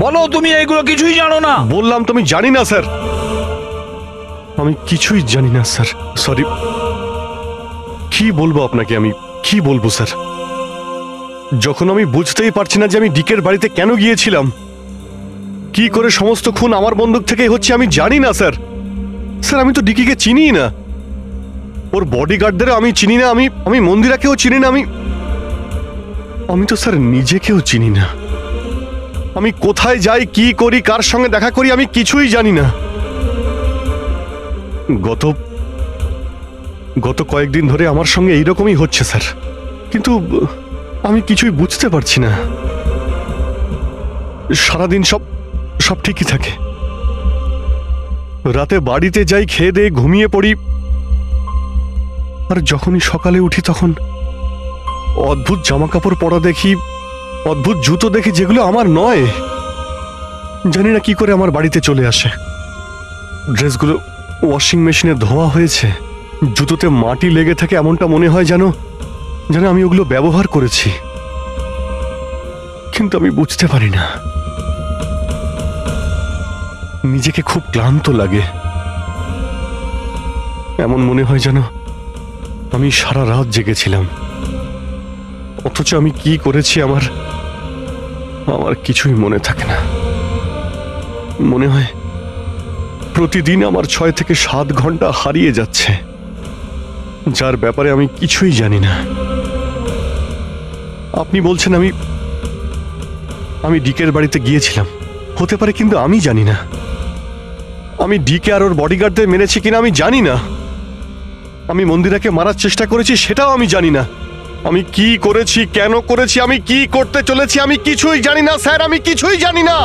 বলো তুমি এইগুলো কিছুই জানো না। বললাম তো আমি জানি না স্যার, আমি কিছুই জানি না স্যার, সরি। কি বলবো আপনাকে, আমি কি বলবো স্যার? যখন আমি বুঝতেই পারছি না যে আমি ডিকের বাড়িতে কেন গিয়েছিলাম, কি করে সমস্ত খুন আমার বন্দুক থেকেই হচ্ছে, আমি জানি না স্যার। স্যার আমি তো ডিকিকে চিনি না, ওর বডিগার্ডদের আমি চিনি না, আমি মন্দিরাকেও চিনি না, আমি তো স্যার নিজেকেও চিনি না। আমি কোথায় যাই, কি করি, কার সঙ্গে দেখা করি, আমি কিছুই জানি না। গত কয়েকদিন ধরে আমার সঙ্গে এইরকমই হচ্ছে স্যার, কিন্তু আমি কিছুই বুঝতে পারছি না। সারাদিন সব ঠিকই থাকে, রাতে বাড়িতে যাই, খেয়ে দিয়ে ঘুমিয়ে পড়ি, আর যখনই সকালে উঠি তখন অদ্ভুত জামা কাপড় পরা দেখি, অদ্ভুত জুতো দেখি, যেগুলো আমার নয়। জানি না কি করে আমার বাড়িতে চলে আসে। ড্রেসগুলো ওয়াশিং মেশিনে ধোয়া হয়েছে, জুতোতে মাটি লেগে থাকে, এমনটা মনে হয় যেন আমি ওগুলো ব্যবহার করেছি, কিন্তু আমি বুঝতে পারি না। নিজেকে খুব ক্লান্ত লাগে, এমন মনে হয় যেন আমি সারা রাত জেগেছিলাম, অথচ আমি কি করেছি আমার কিছুই মনে থাকে না। মনে হয় প্রতিদিন আমার 6 থেকে 7 ঘন্টা হারিয়ে যাচ্ছে, যার ব্যাপারে আমি কিছুই জানি না। আপনি বলছেন আমি ডিকের বাড়িতে গিয়েছিলাম, হতে পারে, কিন্তু আমি জানি না। আমি ডিকে আর ওর বডিগার্ডদের মেরেছি কিনা আমি জানি না। আমি মন্দিরাকে মারার চেষ্টা করেছি সেটাও আমি জানি না। আমি কি করেছি, কেন করেছি, আমি কি করতে চলেছি, আমি কিছুই জানি না স্যার, আমি কিছুই জানি না।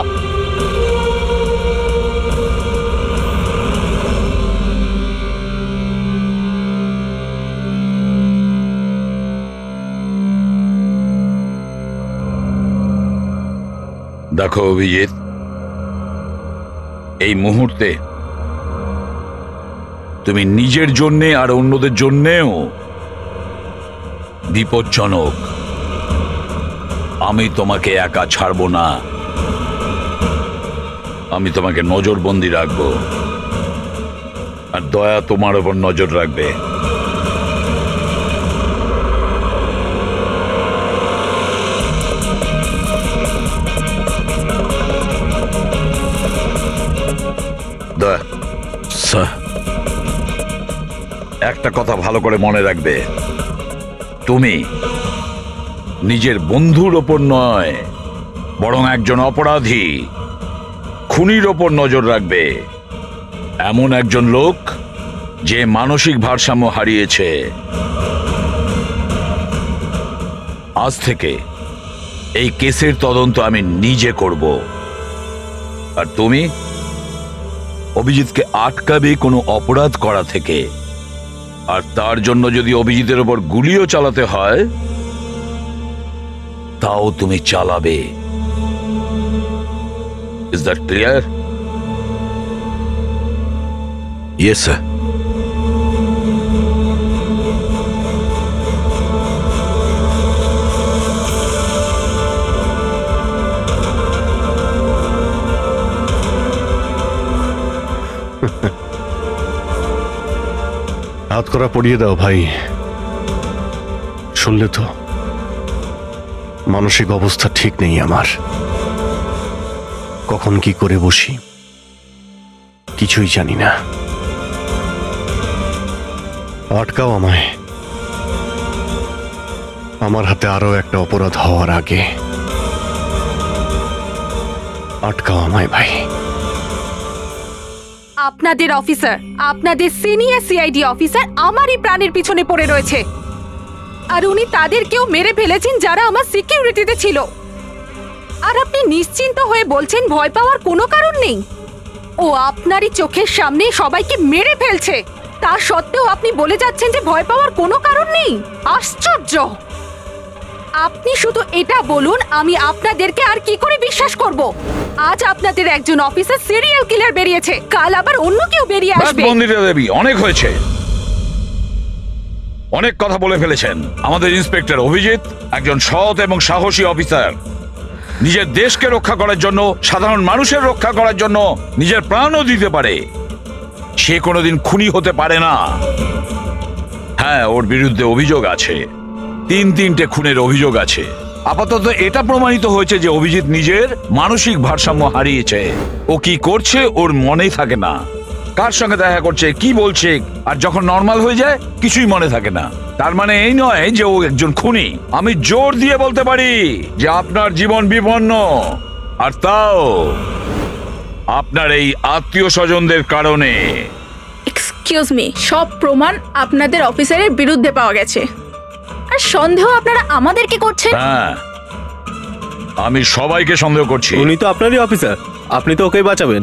দেখো অভিজিৎ, এই মুহূর্তে তুমি নিজের জন্যে আর অন্যদের জন্যেও বিপজ্জনক। আমি তোমাকে একা ছাড়বো না, আমি তোমাকে নজরবন্দি রাখবো, আর দয়া তোমার ওপর নজর রাখবে। দয়া, স্যার, একটা কথা ভালো করে মনে রাখবে, তুমি নিজের বন্ধুর ওপর নয়, বরং একজন অপরাধী খুনির ওপর নজর রাখবে, এমন একজন লোক যে মানসিক ভারসাম্য হারিয়েছে। আজ থেকে এই কেসের তদন্ত আমি নিজে করব, আর তুমি অভিজিৎকে আটকাবে কোনো অপরাধ করা থেকে, আর তার জন্য যদি অভিজিতের ওপর গুলিও চালাতে হয় তাও তুমি চালাবে। Is that clear? Yes sir. হাত করা পড়িয়ে দাও ভাই। শুনলে তো, মানসিক অবস্থা ঠিক নেই আমার। কখন কি করে বসি কিছুই জানি না। আটকাও আমায়, আমার হাতে আরো একটা অপরাধ হওয়ার আগে। আটকাও আমায় ভাই। আপনাদের অফিসার, আপনাদের সিনিয়র সিআইডি অফিসার আমারই প্রাণের পিছনে পড়ে রয়েছে, আর উনি তাদেরকেও মেরে ফেলেছেন যারা আমার সিকিউরিটিতে ছিল। আর আপনি নিশ্চিন্ত হয়ে বলছেন ভয় পাওয়ার কোনো কারণ নেই। ও আপনারই চোখের সামনে সবাইকে মেরে ফেলছে, তা সত্ত্বেও আপনি বলে যাচ্ছেন যে ভয় পাওয়ার কোনো কারণ নেই। আশ্চর্য! আপনি শুধু এটা বলুন, আমি আপনাদেরকে আর কি করে বিশ্বাস করব? আজ আপনাদের একজন অফিসার সিরিয়াল কিলার বেরিয়েছে, কাল আবার অন্য কেউ বেরিয়ে আসবে। মন্দিরা দেবী, অনেক হয়েছে, অনেক কথা বলে ফেলেছেন। আমাদের ইন্সপেক্টর অভিজিৎ একজন সৎ এবং সাহসী অফিসার। নিজের দেশকে রক্ষা করার জন্য, সাধারণ মানুষের রক্ষা করার জন্য নিজের প্রাণও দিতে পারে। সে কোনোদিন খুনি হতে পারে না। হ্যাঁ, ওর বিরুদ্ধে অভিযোগ আছে, তিনটে খুনের অভিযোগ আছে। আপাতত এটা প্রমাণিত হয়েছে যে অভিজিৎ নিজের মানসিক ভারসাম্য হারিয়েছে। ও কি করছে ওর মনেই থাকে না, কার সঙ্গে দেখা করছে, কি বলছে, আর যখন নর্মাল হয়ে যায় কিছুই মনে থাকে না। তার মানে এই নয় যে ও একজন খুনি। আমি জোর দিয়ে বলতে পারি যে আপনার জীবন বিপন্ন, আর তাও আপনার এই আত্মীয় স্বজনদের কারণে। এক্সকিউজ মি, সব প্রমাণ আপনাদের অফিসারের বিরুদ্ধে পাওয়া গেছে, আর সন্দেহ আপনারা আমাদেরকে করছেন? হ্যাঁ, আমি সবাইকে সন্দেহ করছি। উনি তো আপনারই অফিসার, আপনি তো ওকেই বাঁচাবেন।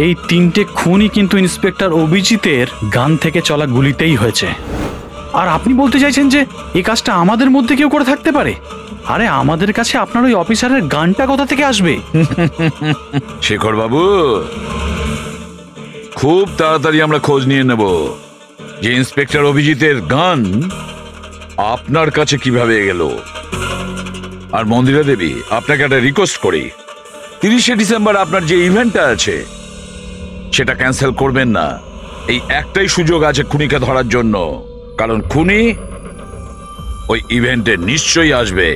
এই তিনটে খুনই কিন্তু ইন্সপেক্টর অভিজিতের গান থেকে চলা গুলিতেই হয়েছে। আর আপনি বলতে চাইছেন যে এই কাজটা আমাদের মধ্যে কেউ করে থাকতে পারে? আরে আমাদের কাছে আপনার ওই অফিসারের গানটা কোথা থেকে আসবে? শেখর বাবু, খুব তাড়াতাড়ি আমরা খোঁজ নিয়ে নেব যে ইন্সপেক্টর অভিজিতের গান আপনার কাছে কিভাবে গেল। আর মন্দিরা দেবী, আপনাকে একটা রিকোয়েস্ট করি, 30শে ডিসেম্বর আপনার যে ইভেন্টটা আছে সেটা ক্যান্সেল করবেন না। এই একটাই সুযোগ আছে খুনিকে ধরার জন্য, কারণ খুনি ওই ইভেন্টে নিশ্চয়ই আসবে।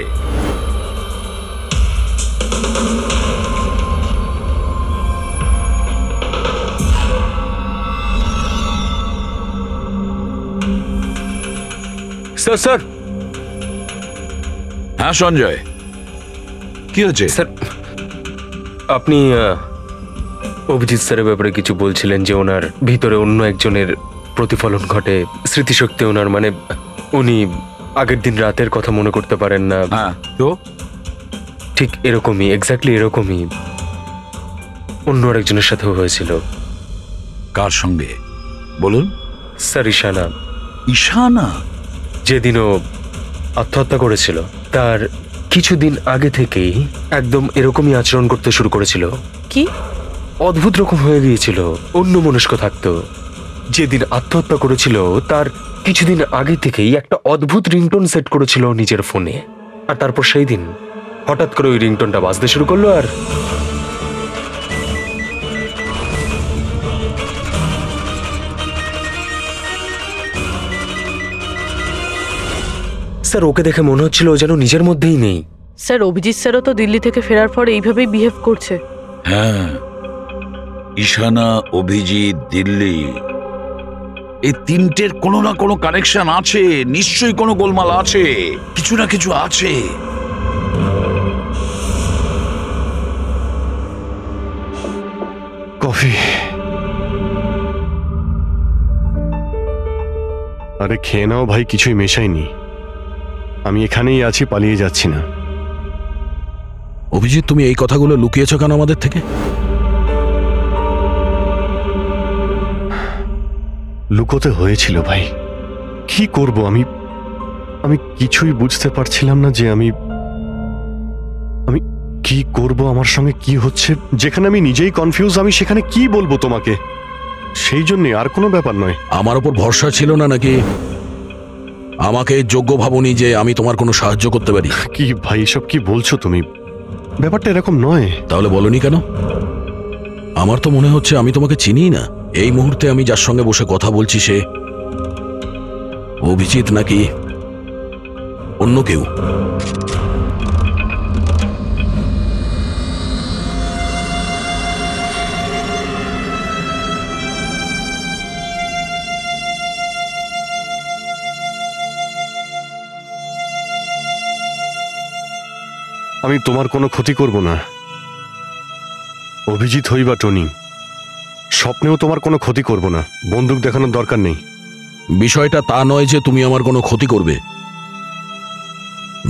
স্যার স্যার হ্যাঁ সঞ্জয়, কি হচ্ছে? স্যার, আপনি অভিজিৎ স্যারের ব্যাপারে কিছু বলছিলেন যে ওনার ভিতরে অন্য একজনের প্রতিফলন ঘটে, স্মৃতিশক্তি ওনার, মানে উনি আগের দিন রাতের কথা মনে করতে পারেন না। হ্যাঁ, তো ঠিক এরকমই, এক্স্যাক্টলি এরকমই অন্য আরেকজনের সাথেও হয়েছিল। কার সঙ্গে বলুন? স্যার, ঈশানা। ঈশানা? যেদিনও আত্মহত্যা করেছিল তার কিছুদিন আগে থেকেই একদম এরকমই আচরণ করতে শুরু করেছিল। কি অদ্ভুত রকম হয়ে গিয়েছিল, অন্য মনস্ক থাকতো। যেদিন আত্মহত্যা করেছিল তার কিছুদিন আগে থেকেই একটা অদ্ভুত রিংটোন সেট করেছিল নিজের ফোনে, আর তারপর সেই দিন হঠাৎ করে ওই রিংটোনটা বাজতে শুরু করলো। আর স্যার, ওকে দেখে মনে হচ্ছিল ও যেন নিজের মধ্যেই নেই। স্যার, অভিজিৎ স্যারও তো দিল্লি থেকে ফেরার পর এইভাবেই বিহেভ করছে। হ্যাঁ, ঈশানা, অভিজিৎ, দিল্লি, এই তিনটের কোনো না কোনো কানেকশন আছে, নিশ্চয়ই কোনো গোলমাল আছে, কিছু না কিছু আছে। কফি। আরে খেয়ে নাও ভাই, কিছুই মেশাইনি। আমি এখানেই আছি, পালিয়ে যাচ্ছি না। অভিজিৎ, তুমি এই কথাগুলো লুকিয়েছ কেন আমাদের থেকে? লুকোতে হয়েছিল ভাই, কি করব আমি আমি কিছুই বুঝতে পারছিলাম না যে আমি কি করব, আমার সঙ্গে কি হচ্ছে। যেখানে আমি নিজেই কনফিউজ, আমি সেখানে কি বলবো তোমাকে? সেই জন্য, আর কোনো ব্যাপার নয়। আমার উপর ভরসা ছিল না নাকি? আমাকে যোগ্য ভাবনি যে আমি তোমার কোনো সাহায্য করতে পারি? কি ভাই, এসব কি বলছো তুমি? ব্যাপারটা এরকম নয়। তাহলে বলনি কেন? আমার তো মনে হচ্ছে আমি তোমাকে চিনি না। এই মুহূর্তে আমি যার সঙ্গে বসে কথা বলছি সে অভিজিৎ নাকি অন্য কেউ? আমি তোমার কোনো ক্ষতি করব না। অভিজিৎ হই বা টনি, স্বপ্নেও তোমার কোনো ক্ষতি করব না। বন্দুক দেখানোর দরকার নেই। বিষয়টা তা নয় যে তুমি আমার কোনো ক্ষতি করবে।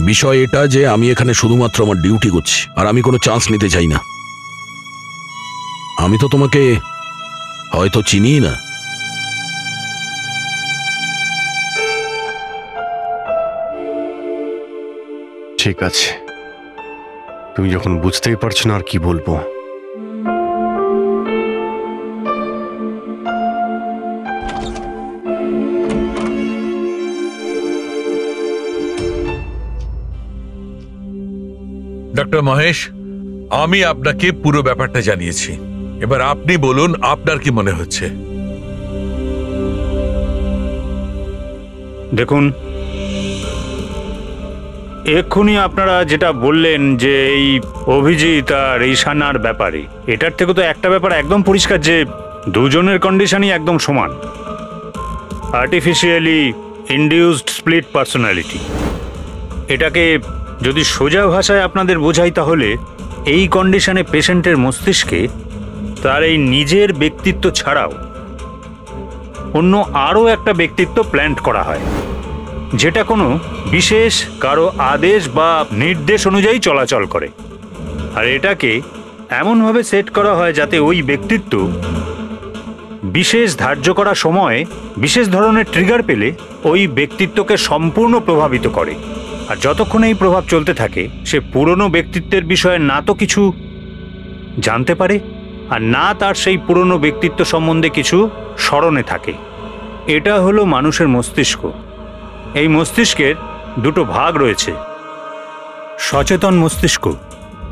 বিষয় এটা যে আমি এখানে শুধুমাত্র আমার ডিউটি করছি, আর আমি কোনো চান্স নিতে চাই না। আমি তো তোমাকে হয়তো চিনিই না। ঠিক আছে, তুমি যখন বুঝতেই পারছো না আর কি বলবো। ডক্টর মহেশ, আমি আপনাকে পুরো ব্যাপারটা জানিয়েছি। এবার আপনি বলুন আপনার কি মনে হচ্ছে। দেখুন, এক্ষুনি আপনারা যেটা বললেন যে এই অভিজিৎ আর ঈশানার ব্যাপারে, এটার থেকে তো একটা ব্যাপার একদম পরিষ্কার যে দুজনের কন্ডিশনই একদম সমান। Artificially induced split personality. এটাকে যদি সোজা ভাষায় আপনাদের বোঝাই তাহলে এই কন্ডিশনে পেশেন্টের মস্তিষ্কে তার এই নিজের ব্যক্তিত্ব ছাড়াও অন্য আরও একটা ব্যক্তিত্ব প্ল্যান্ট করা হয়, যেটা কোনো বিশেষ কারো আদেশ বা নির্দেশ অনুযায়ী চলাচল করে। আর এটাকে এমনভাবে সেট করা হয় যাতে ওই ব্যক্তিত্ব বিশেষ ধার্য করা সময়ে বিশেষ ধরনের ট্রিগার পেলে ওই ব্যক্তিত্বকে সম্পূর্ণ প্রভাবিত করে। আর যতক্ষণ এই প্রভাব চলতে থাকে সে পুরনো ব্যক্তিত্বের বিষয়ে না তো কিছু জানতে পারে আর না তার সেই পুরনো ব্যক্তিত্ব সম্বন্ধে কিছু স্মরণে থাকে। এটা হলো মানুষের মস্তিষ্ক। এই মস্তিষ্কের দুটো ভাগ রয়েছে। সচেতন মস্তিষ্ক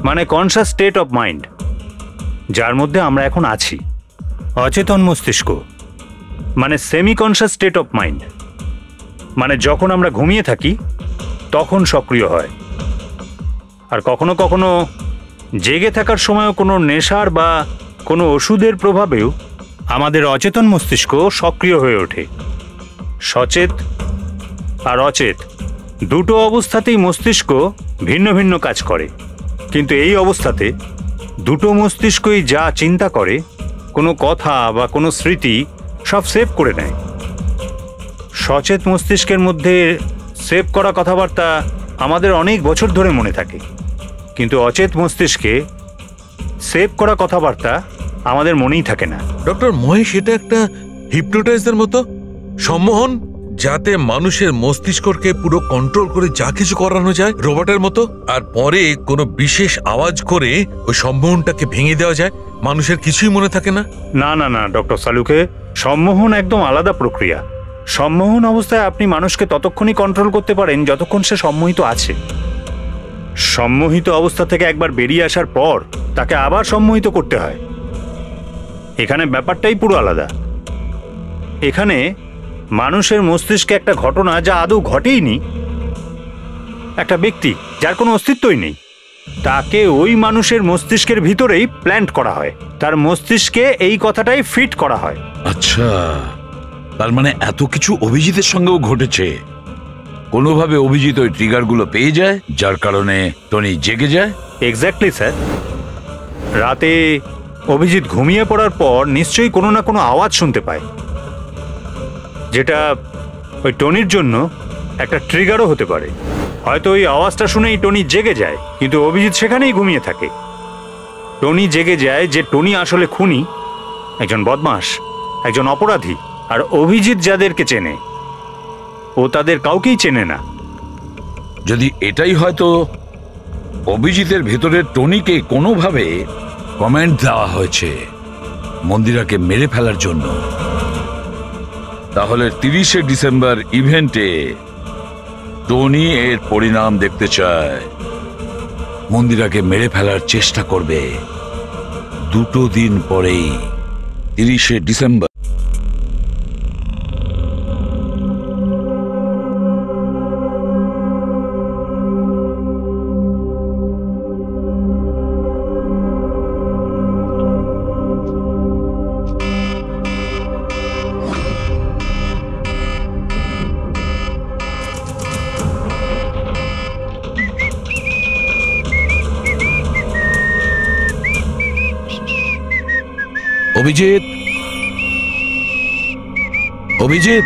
মানে কনসাস স্টেট অফ মাইন্ড, যার মধ্যে আমরা এখন আছি। অচেতন মস্তিষ্ক মানে semi conscious state of mind, মানে যখন আমরা ঘুমিয়ে থাকি তখন সক্রিয় হয়। আর কখনো কখনো জেগে থাকার সময়ও কোনো নেশার বা কোনো ওষুধের প্রভাবেও আমাদের অচেতন মস্তিষ্ক সক্রিয় হয়ে ওঠে। সচেত আর অচেত দুটো অবস্থাতেই মস্তিষ্ক ভিন্ন ভিন্ন কাজ করে, কিন্তু এই অবস্থাতে দুটো মস্তিষ্কই যা চিন্তা করে, কোনো কথা বা কোনো স্মৃতি সব সেভ করে নেয়। সচেত মস্তিষ্কের মধ্যে সেভ করা কথাবার্তা আমাদের অনেক বছর ধরে মনে থাকে, কিন্তু অচেত মস্তিষ্কে সেভ করা কথাবার্তা আমাদের মনেই থাকে না। ডক্টর মহেশ, এটা একটা হিপনোটাইজার মতো সম্মোহন, যাতে মানুষের মস্তিষ্ককে পুরো কন্ট্রোল করে যা কিছু করানো যায় রোবটের মতো, আর পরে কোনো বিশেষ আওয়াজ করে ওই সম্মোহনটাকে ভেঙে দেওয়া যায়। মানুষের কিছুই মনে থাকে না। না না না ডক্টর সালুকে, সম্মোহন একদম আলাদা প্রক্রিয়া। সম্মোহন অবস্থায় আপনি মানুষকে ততক্ষণই কন্ট্রোল করতে পারেন যতক্ষণ সে সম্মোহিত আছে। সম্মোহিত অবস্থা থেকে একবার বেরিয়ে আসার পর তাকে আবার সম্মোহিত করতে হয়। এখানে ব্যাপারটাই পুরো আলাদা। এখানে মানুষের মস্তিষ্কে একটা ঘটনা যা আদৌ ঘটেইনি, একটা ব্যক্তি যার কোনো অস্তিত্বই নেই, তাকে ওই মানুষের মস্তিষ্কের ভিতরেই প্ল্যান্ট করা হয়। তার মস্তিষ্কে এই কথাটাই ফিট করা হয়। আচ্ছা, তার মানে এত কিছু অভিজিতের সঙ্গেও ঘটেছে। কোনোভাবে অভিজিৎ ওই ট্রিগারগুলো পেয়ে যায়, যার কারণে টনি জেগে যায়। Exactly sir. রাতে অভিজিৎ ঘুমিয়ে পড়ার পর নিশ্চয়ই কোনো না কোনো আওয়াজ শুনতে পায়, যেটা ওই টনির জন্য একটা ট্রিগারও হতে পারে। হয়তো ওই আওয়াজটা শুনেই টনি জেগে যায়, কিন্তু অভিজিৎ সেখানেই ঘুমিয়ে থাকে। টনি জেগে যায় যে টনি আসলে খুনি, একজন বদমাশ, একজন অপরাধী। আর অভিজিৎ যাদেরকে চেনে ও তাদের কাউকেই চেনে না। যদি এটাই হয়তো অভিজিতের ভেতরে টনিকে কোনোভাবে কমেন্ট দেওয়া হয়েছে মন্দিরাকে মেরে ফেলার জন্য, তাহলে 30শে ডিসেম্বর ইভেন্টে টনি এর পরিণাম দেখতে চায়। মন্দিরাকে মেরে ফেলার চেষ্টা করবে 2 দিন পরেই, 30শে ডিসেম্বর। অভিজিৎ, অভিজিৎ,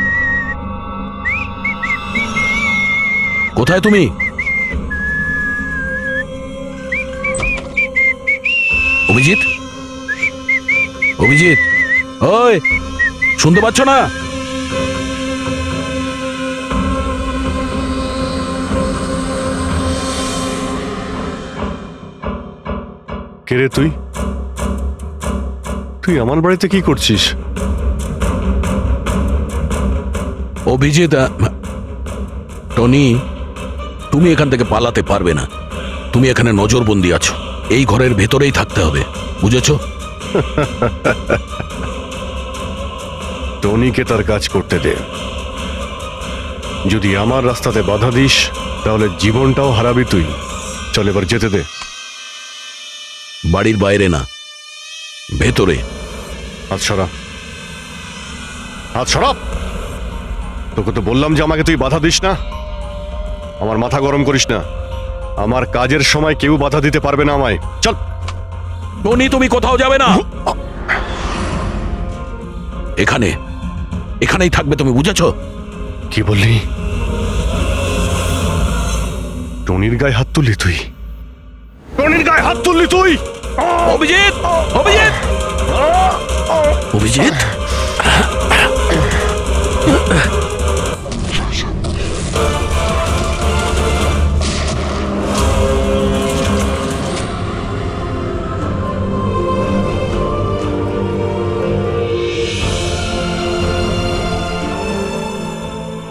কোথায় তুমি? অভিজিৎ, অভিজিৎ, ওই শুনতে পাচ্ছ না? কে রে তুই? তুই আমার বাড়িতে কি করছিস? অভিজিৎ, টনি, তুমি এখান থেকে পালাতে পারবে না। তুমি এখানে নজরবন্দি আছো, এই ঘরের ভেতরেই থাকতে হবে, বুঝেছো? টনিকে তার কাজ করতে দে। যদি আমার রাস্তাতে বাধা দিস তাহলে জীবনটাও হারাবি তুই। চল এবার যেতে দে। বাড়ির বাইরে না, ভেতরে। হাত সরা, হাত সরা। তোকে তো বললাম যে আমাকে তুই বাধা দিস না। আমার মাথা গরম করিস না। আমার কাজের সময় কেউ বাধা দিতে পারবে না আমায়। চল। টনি, তুমি কোথাও যাবে না, এখানে, এখানেই থাকবে তুমি, বুঝেছো? কি বললি? টনির গায়ে হাত তুললি তুই? টনির গায়ে হাত তুললি তুই? অভিজিৎ, অভিজিৎ, অভিজিৎ,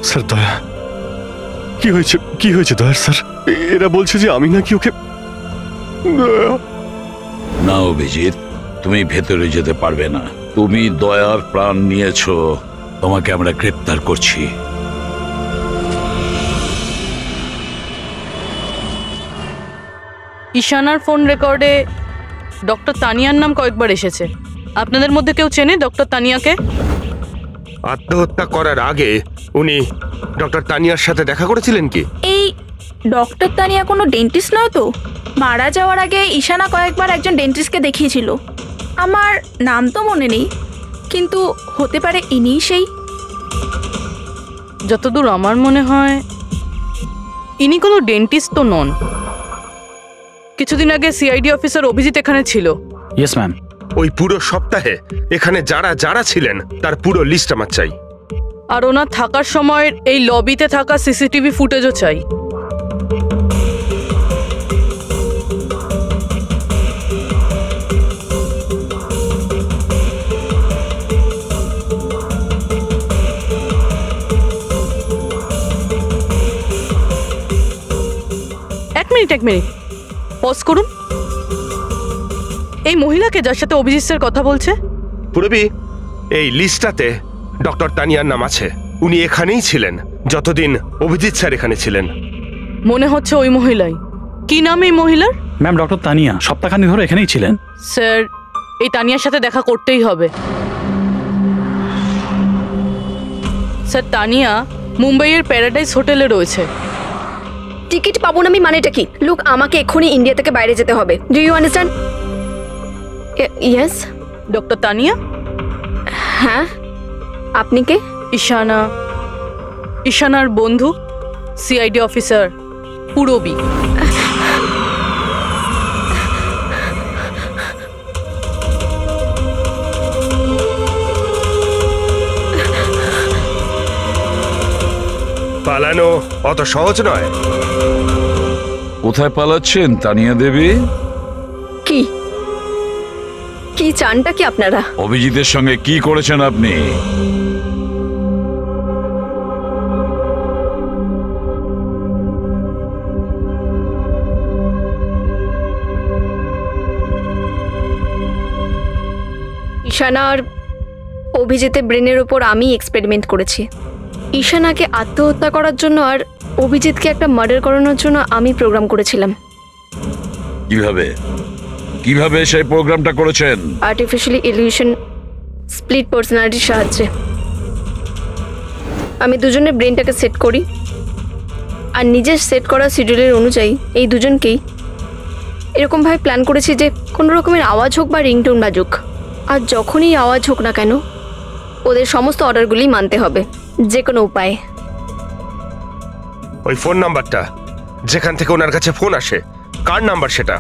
স্যার দয়া, কি হয়েছে? কি হয়েছে দয়ার স্যার? এরা বলছে যে আমি নাকি ওকে। না অভিজিৎ, তুমি ভেতরে যেতে পারবে না। তুমি দয়ার প্রাণ নিয়েছো, তোমাকে আমরা গ্রেপ্তার করছি। ঈশানার ফোন রেকর্ডে ডক্টর তানিয়ার নাম কয়েকবার এসেছে। আপনাদের মধ্যে কেউ চেনে ডক্টর তানিয়াকে? আত্মহত্যা করার আগে উনি ডক্টর তানিয়ার সাথে দেখা করেছিলেন কি? এই ডক্টর তানিয়া কোনো ডেন্টিস্ট নয় তো? মারা যাওয়ার আগে ঈশানা কয়েকবার একজন ডেন্টিস্টকে দেখিয়েছিল। আমার নাম তো মনে নেই, কিন্তু হতে পারে ইনিই সেই। যতদূর আমার মনে হয় ইনি কোনো ডেন্টিস্ট তো নন। কিছুদিন আগে সিআইডি অফিসার অভিজিৎ এখানে ছিল। Yes ma'am. ওই পুরো সপ্তাহে এখানে যারা যারা ছিলেন তার পুরো লিস্ট আমার চাই। আর ওনার থাকার সময় এই লবিতে থাকা সিসিটিভি ফুটেজও চাই। এক মিনিট পজ করুন। এই মহিলাকে যার সাথে অভিজিৎ স্যার কথা বলছে? পুরবি, এই লিস্টটাতে ডক্টর তানিয়ার নাম আছে। উনি এখানেই ছিলেন যতদিন অভিজিৎ স্যার এখানে ছিলেন। মনে হচ্ছে ওই মহিলাই। কি নাম এই মহিলার? ম্যাম, ডক্টর তানিয়া সপ্তাহখানি ধরে এখানেই ছিলেন। স্যার, এই তানিয়ার সাথে দেখা করতেই হবে। স্যার, তানিয়া মুম্বাইয়ের প্যারাডাইস হোটেলে রয়েছে। টিকিট পাবো না আমি মানেটা কি? লুক, আমাকে এক্ষুনি ইন্ডিয়া থেকে বাইরে যেতে হবে। Do you understand? Yes. Doctor Tania? হ্যাঁ, আপনি কে? ঈশানা, ঈশানার বন্ধু, সিআইডি অফিসার পুরবী। পালানো অত সহজ নয়। কোথায় পালাচ্ছেন তানিয়া দেবী? কি কি চানটা কি আপনারা? অভিজিতের সঙ্গে কি করেছেন আপনি? ঈশানা আর অভিজিতের ব্রেনের উপর আমি এক্সপেরিমেন্ট করেছি। ঈশানাকে আত্মহত্যা করার জন্য আর অভিজিৎকে একটা মার্ডার করানোর জন্য আমি প্রোগ্রাম করেছিলাম। কিভাবে কিভাবে সেই প্রোগ্রামটা করেছেন? আর্টিফিশিয়ালি ইলিউশন স্প্লিট পার্সোনালিটির সাহায্যে আমি দুজনের ব্রেনটাকে সেট করি, আর নিজের সেট করা শিডিউলের অনুযায়ী এই দুজনকেই এরকমভাবে প্ল্যান করেছি যে কোনো রকমের আওয়াজ হোক বা রিংটোন বাজুক, আর যখনই আওয়াজ হোক না কেন ওদের সমস্ত অর্ডারগুলি মানতে হবে, যে কোনো উপায়ে। ওই ফোন নাম্বারটা যেখান থেকে ওনার কাছে ফোন আসে, কার নাম্বার সেটা?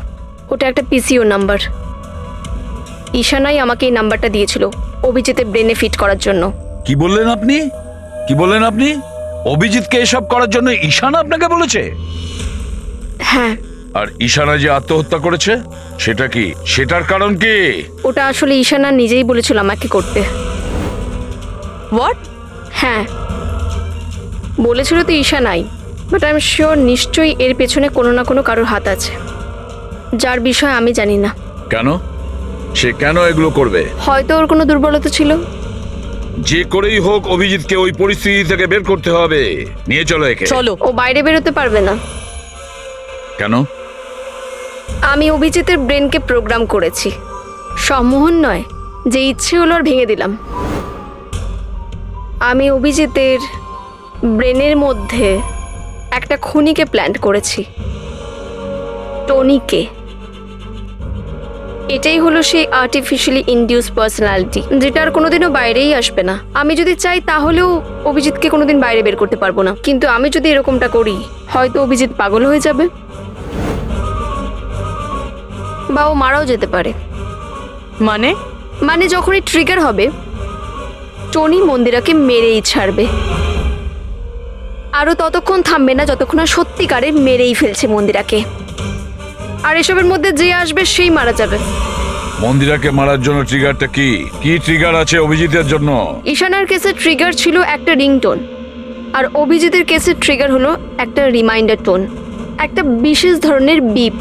ওটা একটা পিসিও নাম্বার। ঈশানাই আমাকে এই নাম্বারটা দিয়েছিল অভিজিতের ব্রেনে ফিট করার জন্য। কি বললেন আপনি? অভিজিৎকে এসব করার জন্য ঈশানা আপনাকে বলেছে? হ্যাঁ। আর ঈশানা যে আত্মহত্যা করেছে সেটা কি, সেটার কারণ কি? ওটা আসলে ঈশানা নিজেই বলেছিল আমাকে করতে। হোয়াট? হ্যাঁ, বলেছিল তো ঈশানাই, বাট আই এম শিওর নিশ্চয়ই এর পেছনে কোনো না কোনো কারোর হাত আছে, যার বিষয়ে আমি জানি না। কেন? সে কেন এগুলো করবে? হয়তো ওর কোনো দুর্বলতা ছিল। যে করেই হোক অভিজিৎকে ওই পরিস্থিতি থেকে বের করতে হবে। নিয়ে চলো একে। চলো। ও বাইরে বেরোতে পারবে না। কেন? আমি অভিজিতের ব্রেনকে প্রোগ্রাম করেছি। সম্মোহন নয়, যে ইচ্ছে হলো আর ভেঙে দিলাম। আমি অভিজিতের ব্রেনের মধ্যে একটা খুনিকে প্ল্যান্ট করেছি, টনিকে। এটাই হলো সেই আর্টিফিশিয়ালি ইনডিউস পার্সোনালিটি, যেটা আর কোনোদিনও বাইরেই আসবে না। আমি যদি চাই তাহলেও অভিজিৎকে কোনোদিন বাইরে বের করতে পারবো না, কিন্তু আমি যদি এরকমটা করি হয়তো অভিজিৎ পাগল হয়ে যাবে বা ও মারাও যেতে পারে। মানে যখনই ট্রিগার হবে টনি মন্দিরাকে মেরেই ছাড়বে, আরও ততক্ষণ থামবে না যতক্ষণ না সত্যিকারে মেরেই ফেলছে মন্দিরাকে। আর এসবের মধ্যে যে আসবে সেই মারা যাবে। মন্দিরাকে মারার জন্য ট্রিগারটা কি? কি ট্রিগার আছে অভিজিতের জন্য? ঈশানার কেসের ট্রিগার ছিল একটা রিংটোন, আর অভিজিতের কেসের ট্রিগার হলো একটা রিমাইন্ডার টোন, একটা বিশেষ ধরনের বিপ,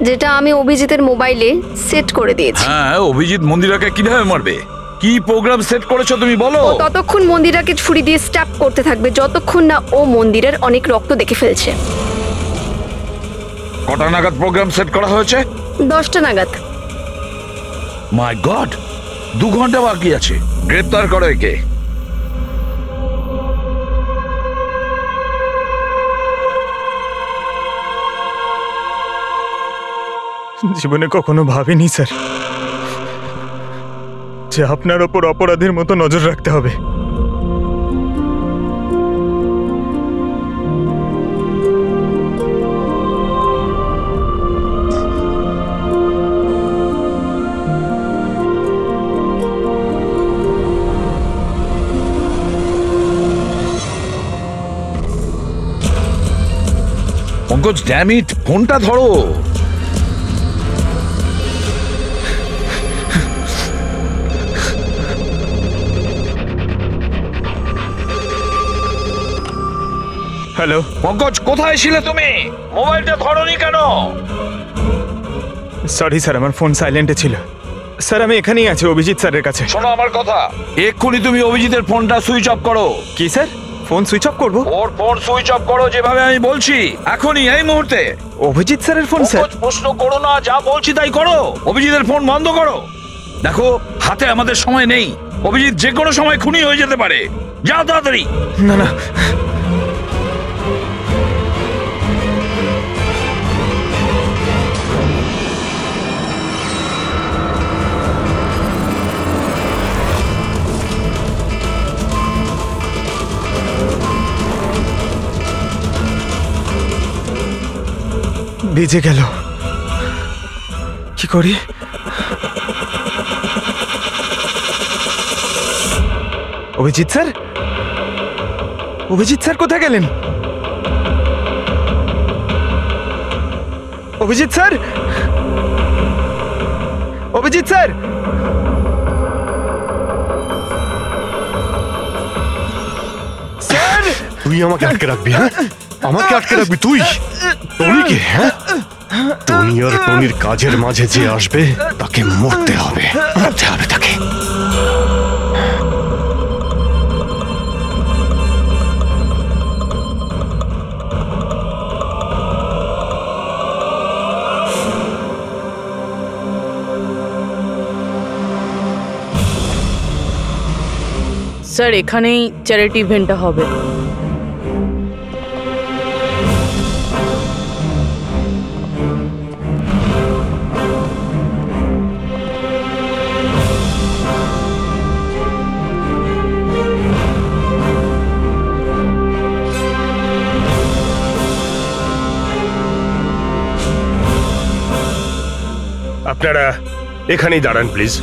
যেটা আমি অভিজিতের মোবাইলে সেট করে দিয়েছি। হ্যাঁ, অভিজিৎ মন্দিরাকে কিভাবে মারবে? কি প্রোগ্রাম সেট করেছো তুমি বলো? ও ততক্ষণ মন্দিরাকে ছুরি দিয়ে স্ট্যাপ করতে থাকবে যতক্ষণ না ও মন্দিরের অনেক রক্ত দেখে ফেলছে। কটা নাগাদ প্রোগ্রাম সেট করা হয়েছে? 10টা নাগাদ। মাই গড, 2 ঘন্টা বাকি আছে। গ্রেপ্তার করো একে। জীবনে কখনো ভাবিনি স্যার যে আপনার ওপর অপরাধের মতো নজর রাখতে হবে। পঙ্কজ, ড্যাম ইট, ফোনটা ধরো। হ্যালো পঙ্কজ, কোথায় ছিলে তুমি? মোবাইলটা ধরোনি কেন? সরি স্যার, আমার ফোন সাইলেন্টে ছিল। স্যার আমি এখানেই আছি অভিজিৎ স্যারের কাছে। শোনো আমার কথা, এক্ষুনি তুমি অভিজিতের ফোনটা সুইচ অফ করো। কি স্যার, ফোন সুইচ অফ করবো? ওর ফোন সুইচ অফ করো যেভাবে আমি বলছি, এখনই, এই মুহূর্তে। অভিজিৎ স্যারের ফোন স্যার? প্রশ্ন করো না, যা বলছি তাই করো। অভিজিতের ফোন বন্ধ করো। দেখো, হাতে আমাদের সময় নেই। অভিজিৎ যে কোনো সময় খুনি হয়ে যেতে পারে। যাও তাড়াতাড়ি। না না, ভিজে গেল, কি করি? অভিজিৎ স্যার, অভিজিৎ স্যার কোথায় গেলেন? Abhijit sir, Abhijit sir, sir! তুই আমাকে আটকে রাখবি? হ্যাঁ, আমাকে আটকে রাখবি তুই? টনিকে? হ্যাঁ, টনি আর টনির কাজের মাঝে যে আসবে তাকে মরতে হবে, মরতে হবে তাকে। স্যার, এখানেই চ্যারিটি ইভেন্টটা হবে। আপনারা এখানেই দাঁড়ান please.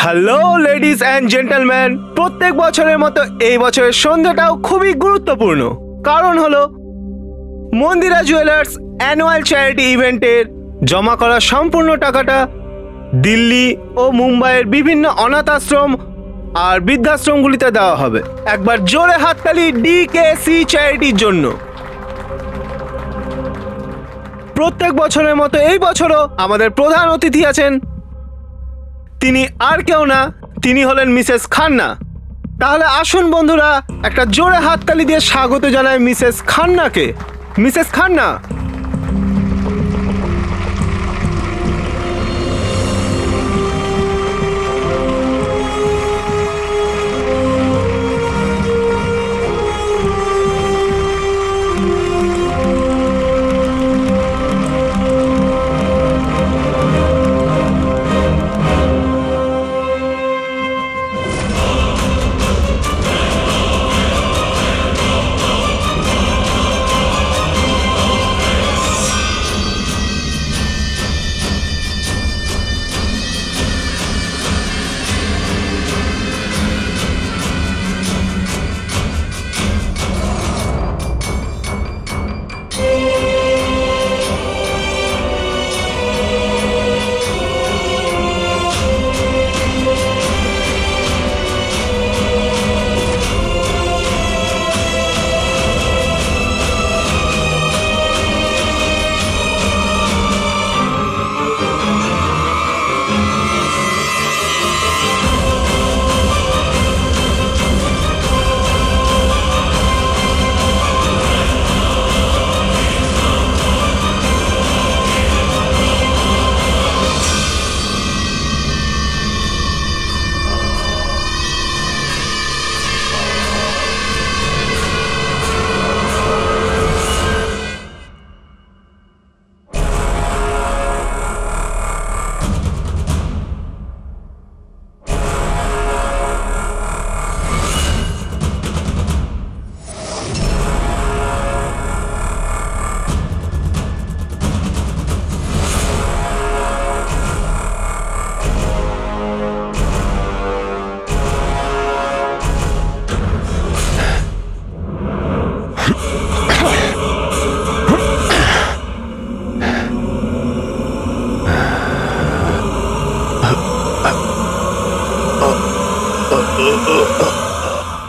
Hello ladies and gentleman, প্রত্যেক বছরের মতো এই বছরের সন্ধ্যাটাও খুবই গুরুত্বপূর্ণ। কারণ হলো মন্দিরা জুয়েলার্স অ্যানুয়াল চ্যারিটি ইভেন্টের জমা করা সম্পূর্ণ টাকাটা দিল্লি ও মুম্বাইয়ের বিভিন্ন অনাথ আশ্রম আর বৃদ্ধাশ্রমগুলিতে দেওয়া হবে। একবার জোরে হাততালি ডিকেসি চ্যারিটির জন্য। প্রত্যেক বছরের মতো এই বছরও আমাদের প্রধান অতিথি আছেন। তিনি আর কেউ না, তিনি হলেন মিসেস খান্না। তাহলে আসুন বন্ধুরা, একটা জোরে হাততালি দিয়ে স্বাগত জানাই মিসেস খান্নাকে। Mrs Khanna.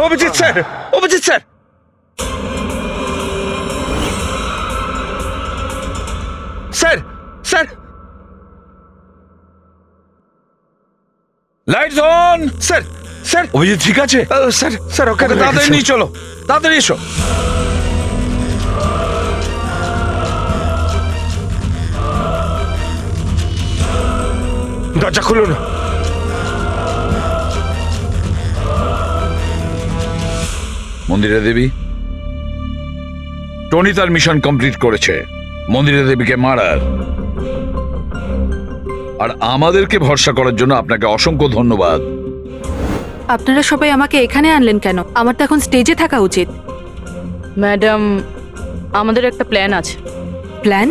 Abhijit sir, Abhijit sir, sir, sir, lights on. Sir, sir, Abhijit ঠিক আছে? স্যার, স্যার ওকে তাড়াতাড়ি নিয়ে চলো, তাড়াতাড়ি এসো। দরজা খুলুন। মন্দিরা দেবী, টনি তার মিশন কমপ্লিট করেছে মন্দিরা দেবীকে মারার। আর আমাদেরকে ভরসা করার জন্য আপনাকে অসংখ্য ধন্যবাদ। আপনারা সবাই আমাকে এখানে আনলেন কেন? আমার তো এখন স্টেজে থাকা উচিত। ম্যাডাম, আমাদের একটা প্ল্যান আছে। Plan?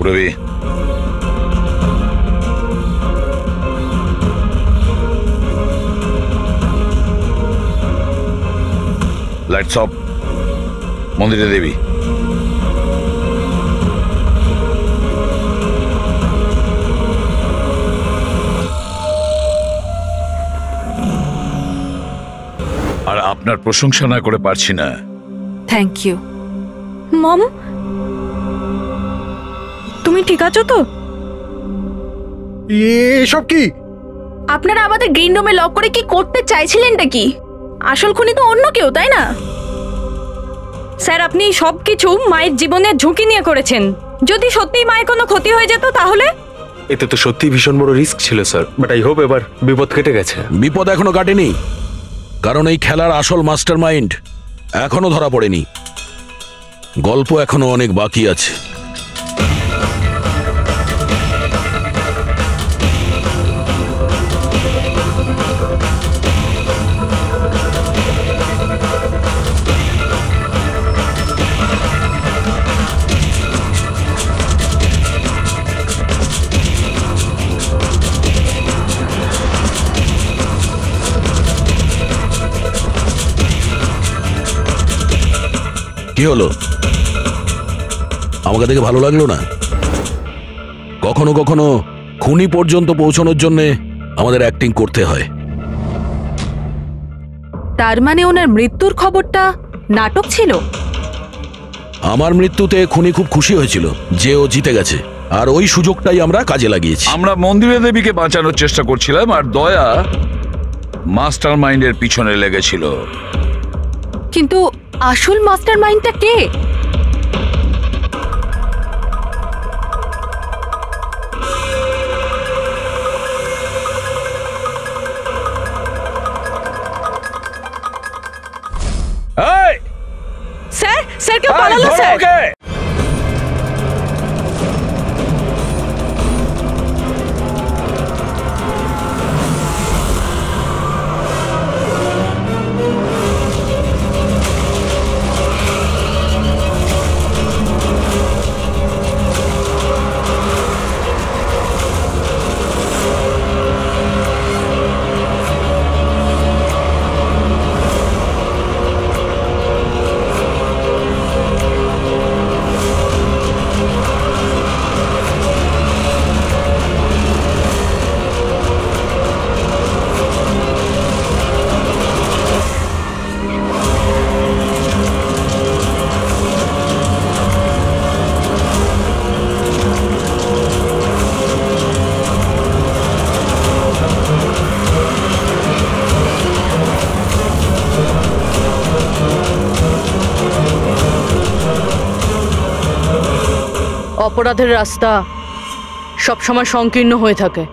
Rabi, lights off. Mandira Devi, আর আপনার প্রশংসা না করে পারছি না। Thank you. মম, তুমি ঠিক আছো তো? এসব কি? আপনারা আমাদের গ্রিন রুমে লক করে কি করতে চাইছিলেনটা কি? আসল খুনি তো অন্য কেউ, তাই না? স্যার, আপনি সবকিছু মায়ের জীবনের ঝুঁকি নিয়ে করেছেন। যদি সত্যিই মায়ের কোনো ক্ষতি হয়ে যেত তাহলে? এতে তো সত্যি ভীষণ বড় রিস্ক ছিল স্যার, বাট আই হোপ এবার বিপদ কেটে গেছে। বিপদ এখনো কাটেনি, কারণ এই খেলার আসল মাস্টারমাইন্ড এখনো ধরা পড়েনি। গল্প এখনো অনেক বাকি আছে। কি হলো? আমাকে দেখে ভালো লাগলো না? কখনো কখনো খুনি পর্যন্ত পৌঁছানোর জন্য আমাদের অ্যাক্টিং করতে হয়। তার মানে ওনার মৃত্যুর খবরটা নাটক ছিল? আমার মৃত্যুতে খুনি খুব খুশি হয়েছিল যে ও জিতে গেছে, আর ওই সুযোগটাই আমরা কাজে লাগিয়েছি। আমরা মন্দিরা দেবীকে বাঁচানোর চেষ্টা করছিলাম, আর দয়া মাস্টার মাইন্ডের পিছনে লেগেছিল। কিন্তু আসল মাস্টারমাইন্ডটা কে? স্যার, স্যার কেউ পালালো স্যার। অপরাধের রাস্তা সবসময় সংকীর্ণ হয়ে থাকে।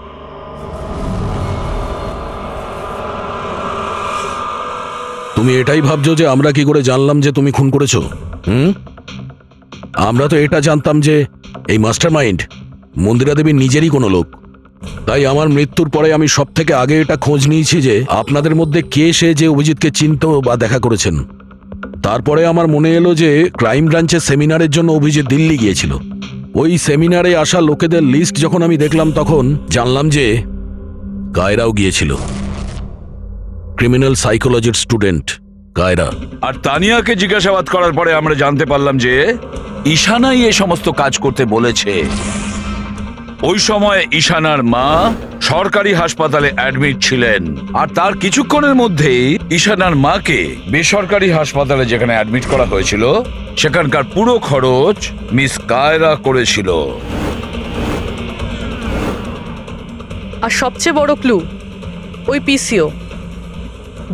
তুমি এটাই ভাবছো যে আমরা কি করে জানলাম যে তুমি খুন করেছো? আমরা তো এটা জানতাম যে এই মাস্টারমাইন্ড মন্দিরা দেবীর নিজেরই কোনো লোক। তাই আমার মৃত্যুর পরে আমি সব থেকে আগে এটা খোঁজ নিয়েছি যে আপনাদের মধ্যে কে সে যে অভিজিৎকে চিনত বা দেখা করেছেন। তারপরে আমার মনে এলো যে ক্রাইম ব্রাঞ্চের সেমিনারের জন্য অভিজিৎ দিল্লি গিয়েছিল। ওই সেমিনারে আসা লোকেদের লিস্ট যখন আমি দেখলাম তখন জানলাম যে কায়রাও গিয়েছিল। ক্রিমিনাল সাইকোলজির স্টুডেন্ট কায়রা। আর তানিয়াকে জিজ্ঞাসাবাদ করার পরে আমরা জানতে পারলাম যে ঈশানাই এই সমস্ত কাজ করতে বলেছে। ওই সময় ঈশানার মা সরকারি হাসপাতালে অ্যাডমিট ছিলেন, আর তার কিছুক্ষণের মধ্যেই ঈশানার মাকে বেসরকারি হাসপাতালে যেখানে অ্যাডমিট করা হয়েছিল সেখানকার পুরো খরচ মিস কায়রা করেছিল। আর সবচেয়ে বড় ক্লু ওই পিসিও,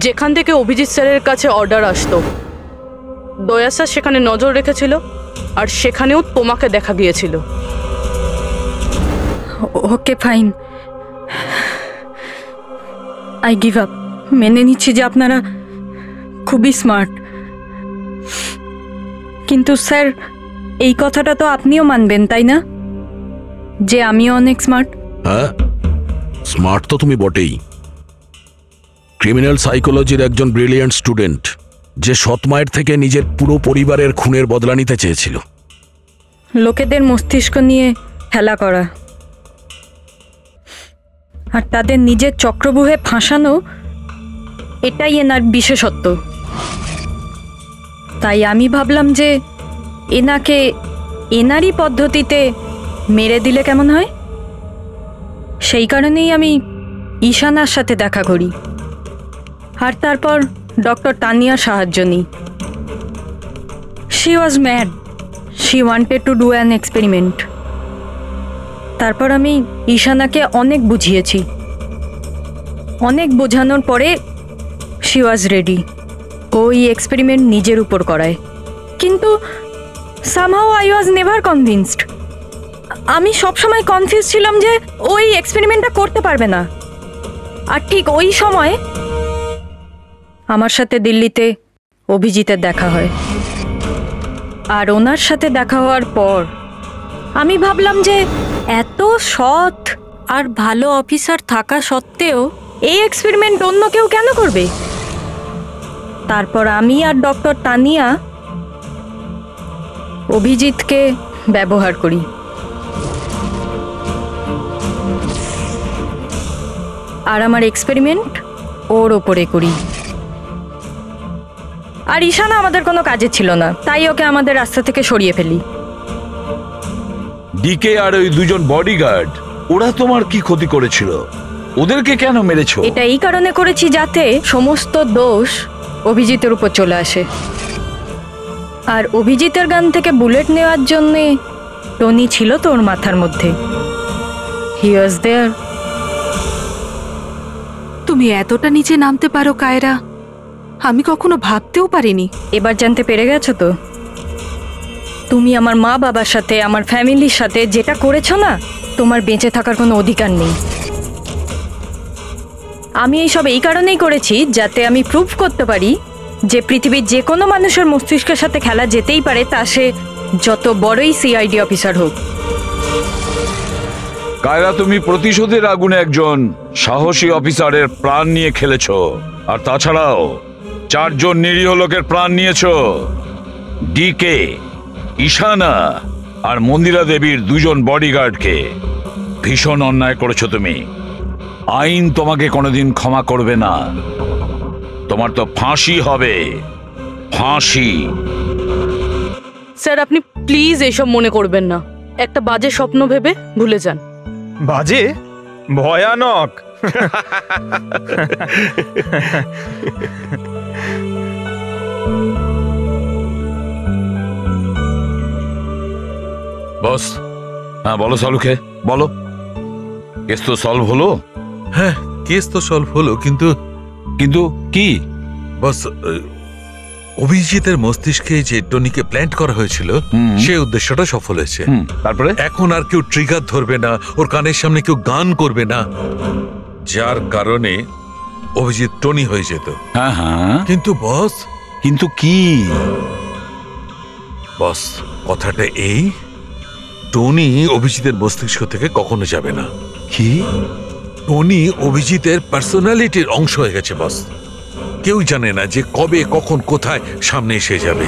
যেখান থেকে অভিজিৎ স্যারের কাছে অর্ডার আসতো। দয়া স্যার সেখানে নজর রেখেছিল, আর সেখানেও তোমাকে দেখা গিয়েছিল। Okay fine, I give up. মেনে নিচ্ছি যে আপনারা খুবই স্মার্ট, কিন্তু স্যার এই কথাটা তো আপনিও মানবেন তাই না, যে আমিও অনেক স্মার্ট? হ্যাঁ, স্মার্ট তো তুমি বটেই। ক্রিমিনাল সাইকোলজির একজন ব্রিলিয়ান্ট স্টুডেন্ট, যে সৎমায়ের থেকে নিজের পুরো পরিবারের খুনের বদলা নিতে চেয়েছিল। লোকেদের মস্তিষ্ক নিয়ে খেলা করা আর তাদের নিজের চক্রব্যূহে ফাঁসানো, এটাই এনার বিশেষত্ব। তাই আমি ভাবলাম যে এনাকে এনারই পদ্ধতিতে মেরে দিলে কেমন হয়। সেই কারণেই আমি ঈশানার সাথে দেখা করি, আর তারপর ডক্টর তানিয়ার সাহায্য নিই। She was mad, she wanted to do an experiment. তারপর আমি ঈশানাকে অনেক বুঝিয়েছি, অনেক বোঝানোর পরে শি ওয়াজ রেডি। ওই এক্সপেরিমেন্ট নিজের উপর করায়, কিন্তু somehow I was never convinced. আমি সবসময় কনফিউজ ছিলাম যে ওই এক্সপেরিমেন্টটা করতে পারবে না। আর ঠিক ওই সময় আমার সাথে দিল্লিতে অভিজিতের দেখা হয়, আর ওনার সাথে দেখা হওয়ার পর আমি ভাবলাম যে এত সৎ আর ভালো অফিসার থাকা সত্ত্বেও এই এক্সপেরিমেন্ট অন্য কেউ কেন করবে। তারপর আমি আর ডক্টর তানিয়া অভিজিৎকে ব্যবহার করি। আর আমার এক্সপেরিমেন্ট ওর ওপরে করি। আর ঈশানা আমাদের কোনো কাজে ছিল না, তাই ওকে আমাদের রাস্তা থেকে সরিয়ে ফেলি। ডিকে আর ওই দুজন বডিগার্ড, ওরা তোমার কি ক্ষতি করেছিল? ওদেরকে কেন মেরেছো? এটা এই কারণে করেছি যাতে সমস্ত দোষ অভিজিতের উপর চলে আসে। আর অভিজিতের গান থেকে বুলেট নেওয়ার জন্য টনি ছিল তোর মাথার মধ্যে। হি ওয়াজ দেয়ার। তুমি এতটা নিচে নামতে পারো কায়রা, আমি কখনো ভাবতেও পারিনি। এবার জানতে পেরে গেছো তো? তুমি আমার মা বাবার সাথে, আমার ফ্যামিলির সাথে যেটা করেছো না, তোমার বেঁচে থাকার কোনো অধিকার নেই। আমি এইসব এই কারণেই করেছি যাতে আমি প্রুভ করতে পারি যে পৃথিবীর যে কোনো মানুষের মস্তিষ্কের সাথে খেলা যেতেই পারে, তা সে যত বড়ই সিআইডি অফিসার হোক। কায়রা, তুমি প্রতিশোধের আগুনে একজন সাহসী অফিসারের প্রাণ নিয়ে খেলেছো, আর তাছাড়াও 4 জন নিরীহ লোকের প্রাণ নিয়েছো। ডিকে, ঈশানা আর মন্দিরা দেবীর 2 জন বডিগার্ডকে। ভীষণ অন্যায় করেছো তুমি। আইন তোমাকে কোনোদিন ক্ষমা করবে না। তোমার তো ফাঁসি হবে, ফাঁসি। স্যার, আপনি প্লিজ এসব মনে করবেন না। একটা বাজে স্বপ্ন ভেবে ভুলে যান। বাজে? ভয়ানক। বস, হ্যাঁ বলো সালুকে, বলো। কেস তো সলভ হলো? হ্যাঁ, কেস তো সলভ হলো, কিন্তু কি বস, অভিজিতের মস্তিষ্কে যে টনিকে প্ল্যান্ট করা হয়েছিল সেই উদ্দেশ্যটা সফল হয়েছে। তারপরে এখন আর কেউ ট্রিগার ধরবে না, ওর কানের সামনে কেউ গান করবে না, যার কারণে অভিজিৎ টনি হয়ে যেত। হ্যাঁ হ্যাঁ, কিন্তু বস, কিন্তু কি বস, কথাটা এই, টনি অভিজিতের মস্তিষ্ক থেকে কখনো যাবে না। কি? টনি অভিজিতের পার্সোনালিটির অংশ হয়ে গেছে বস। কেউ জানে না যে কবে, কখন, কোথায় সামনে এসে যাবে।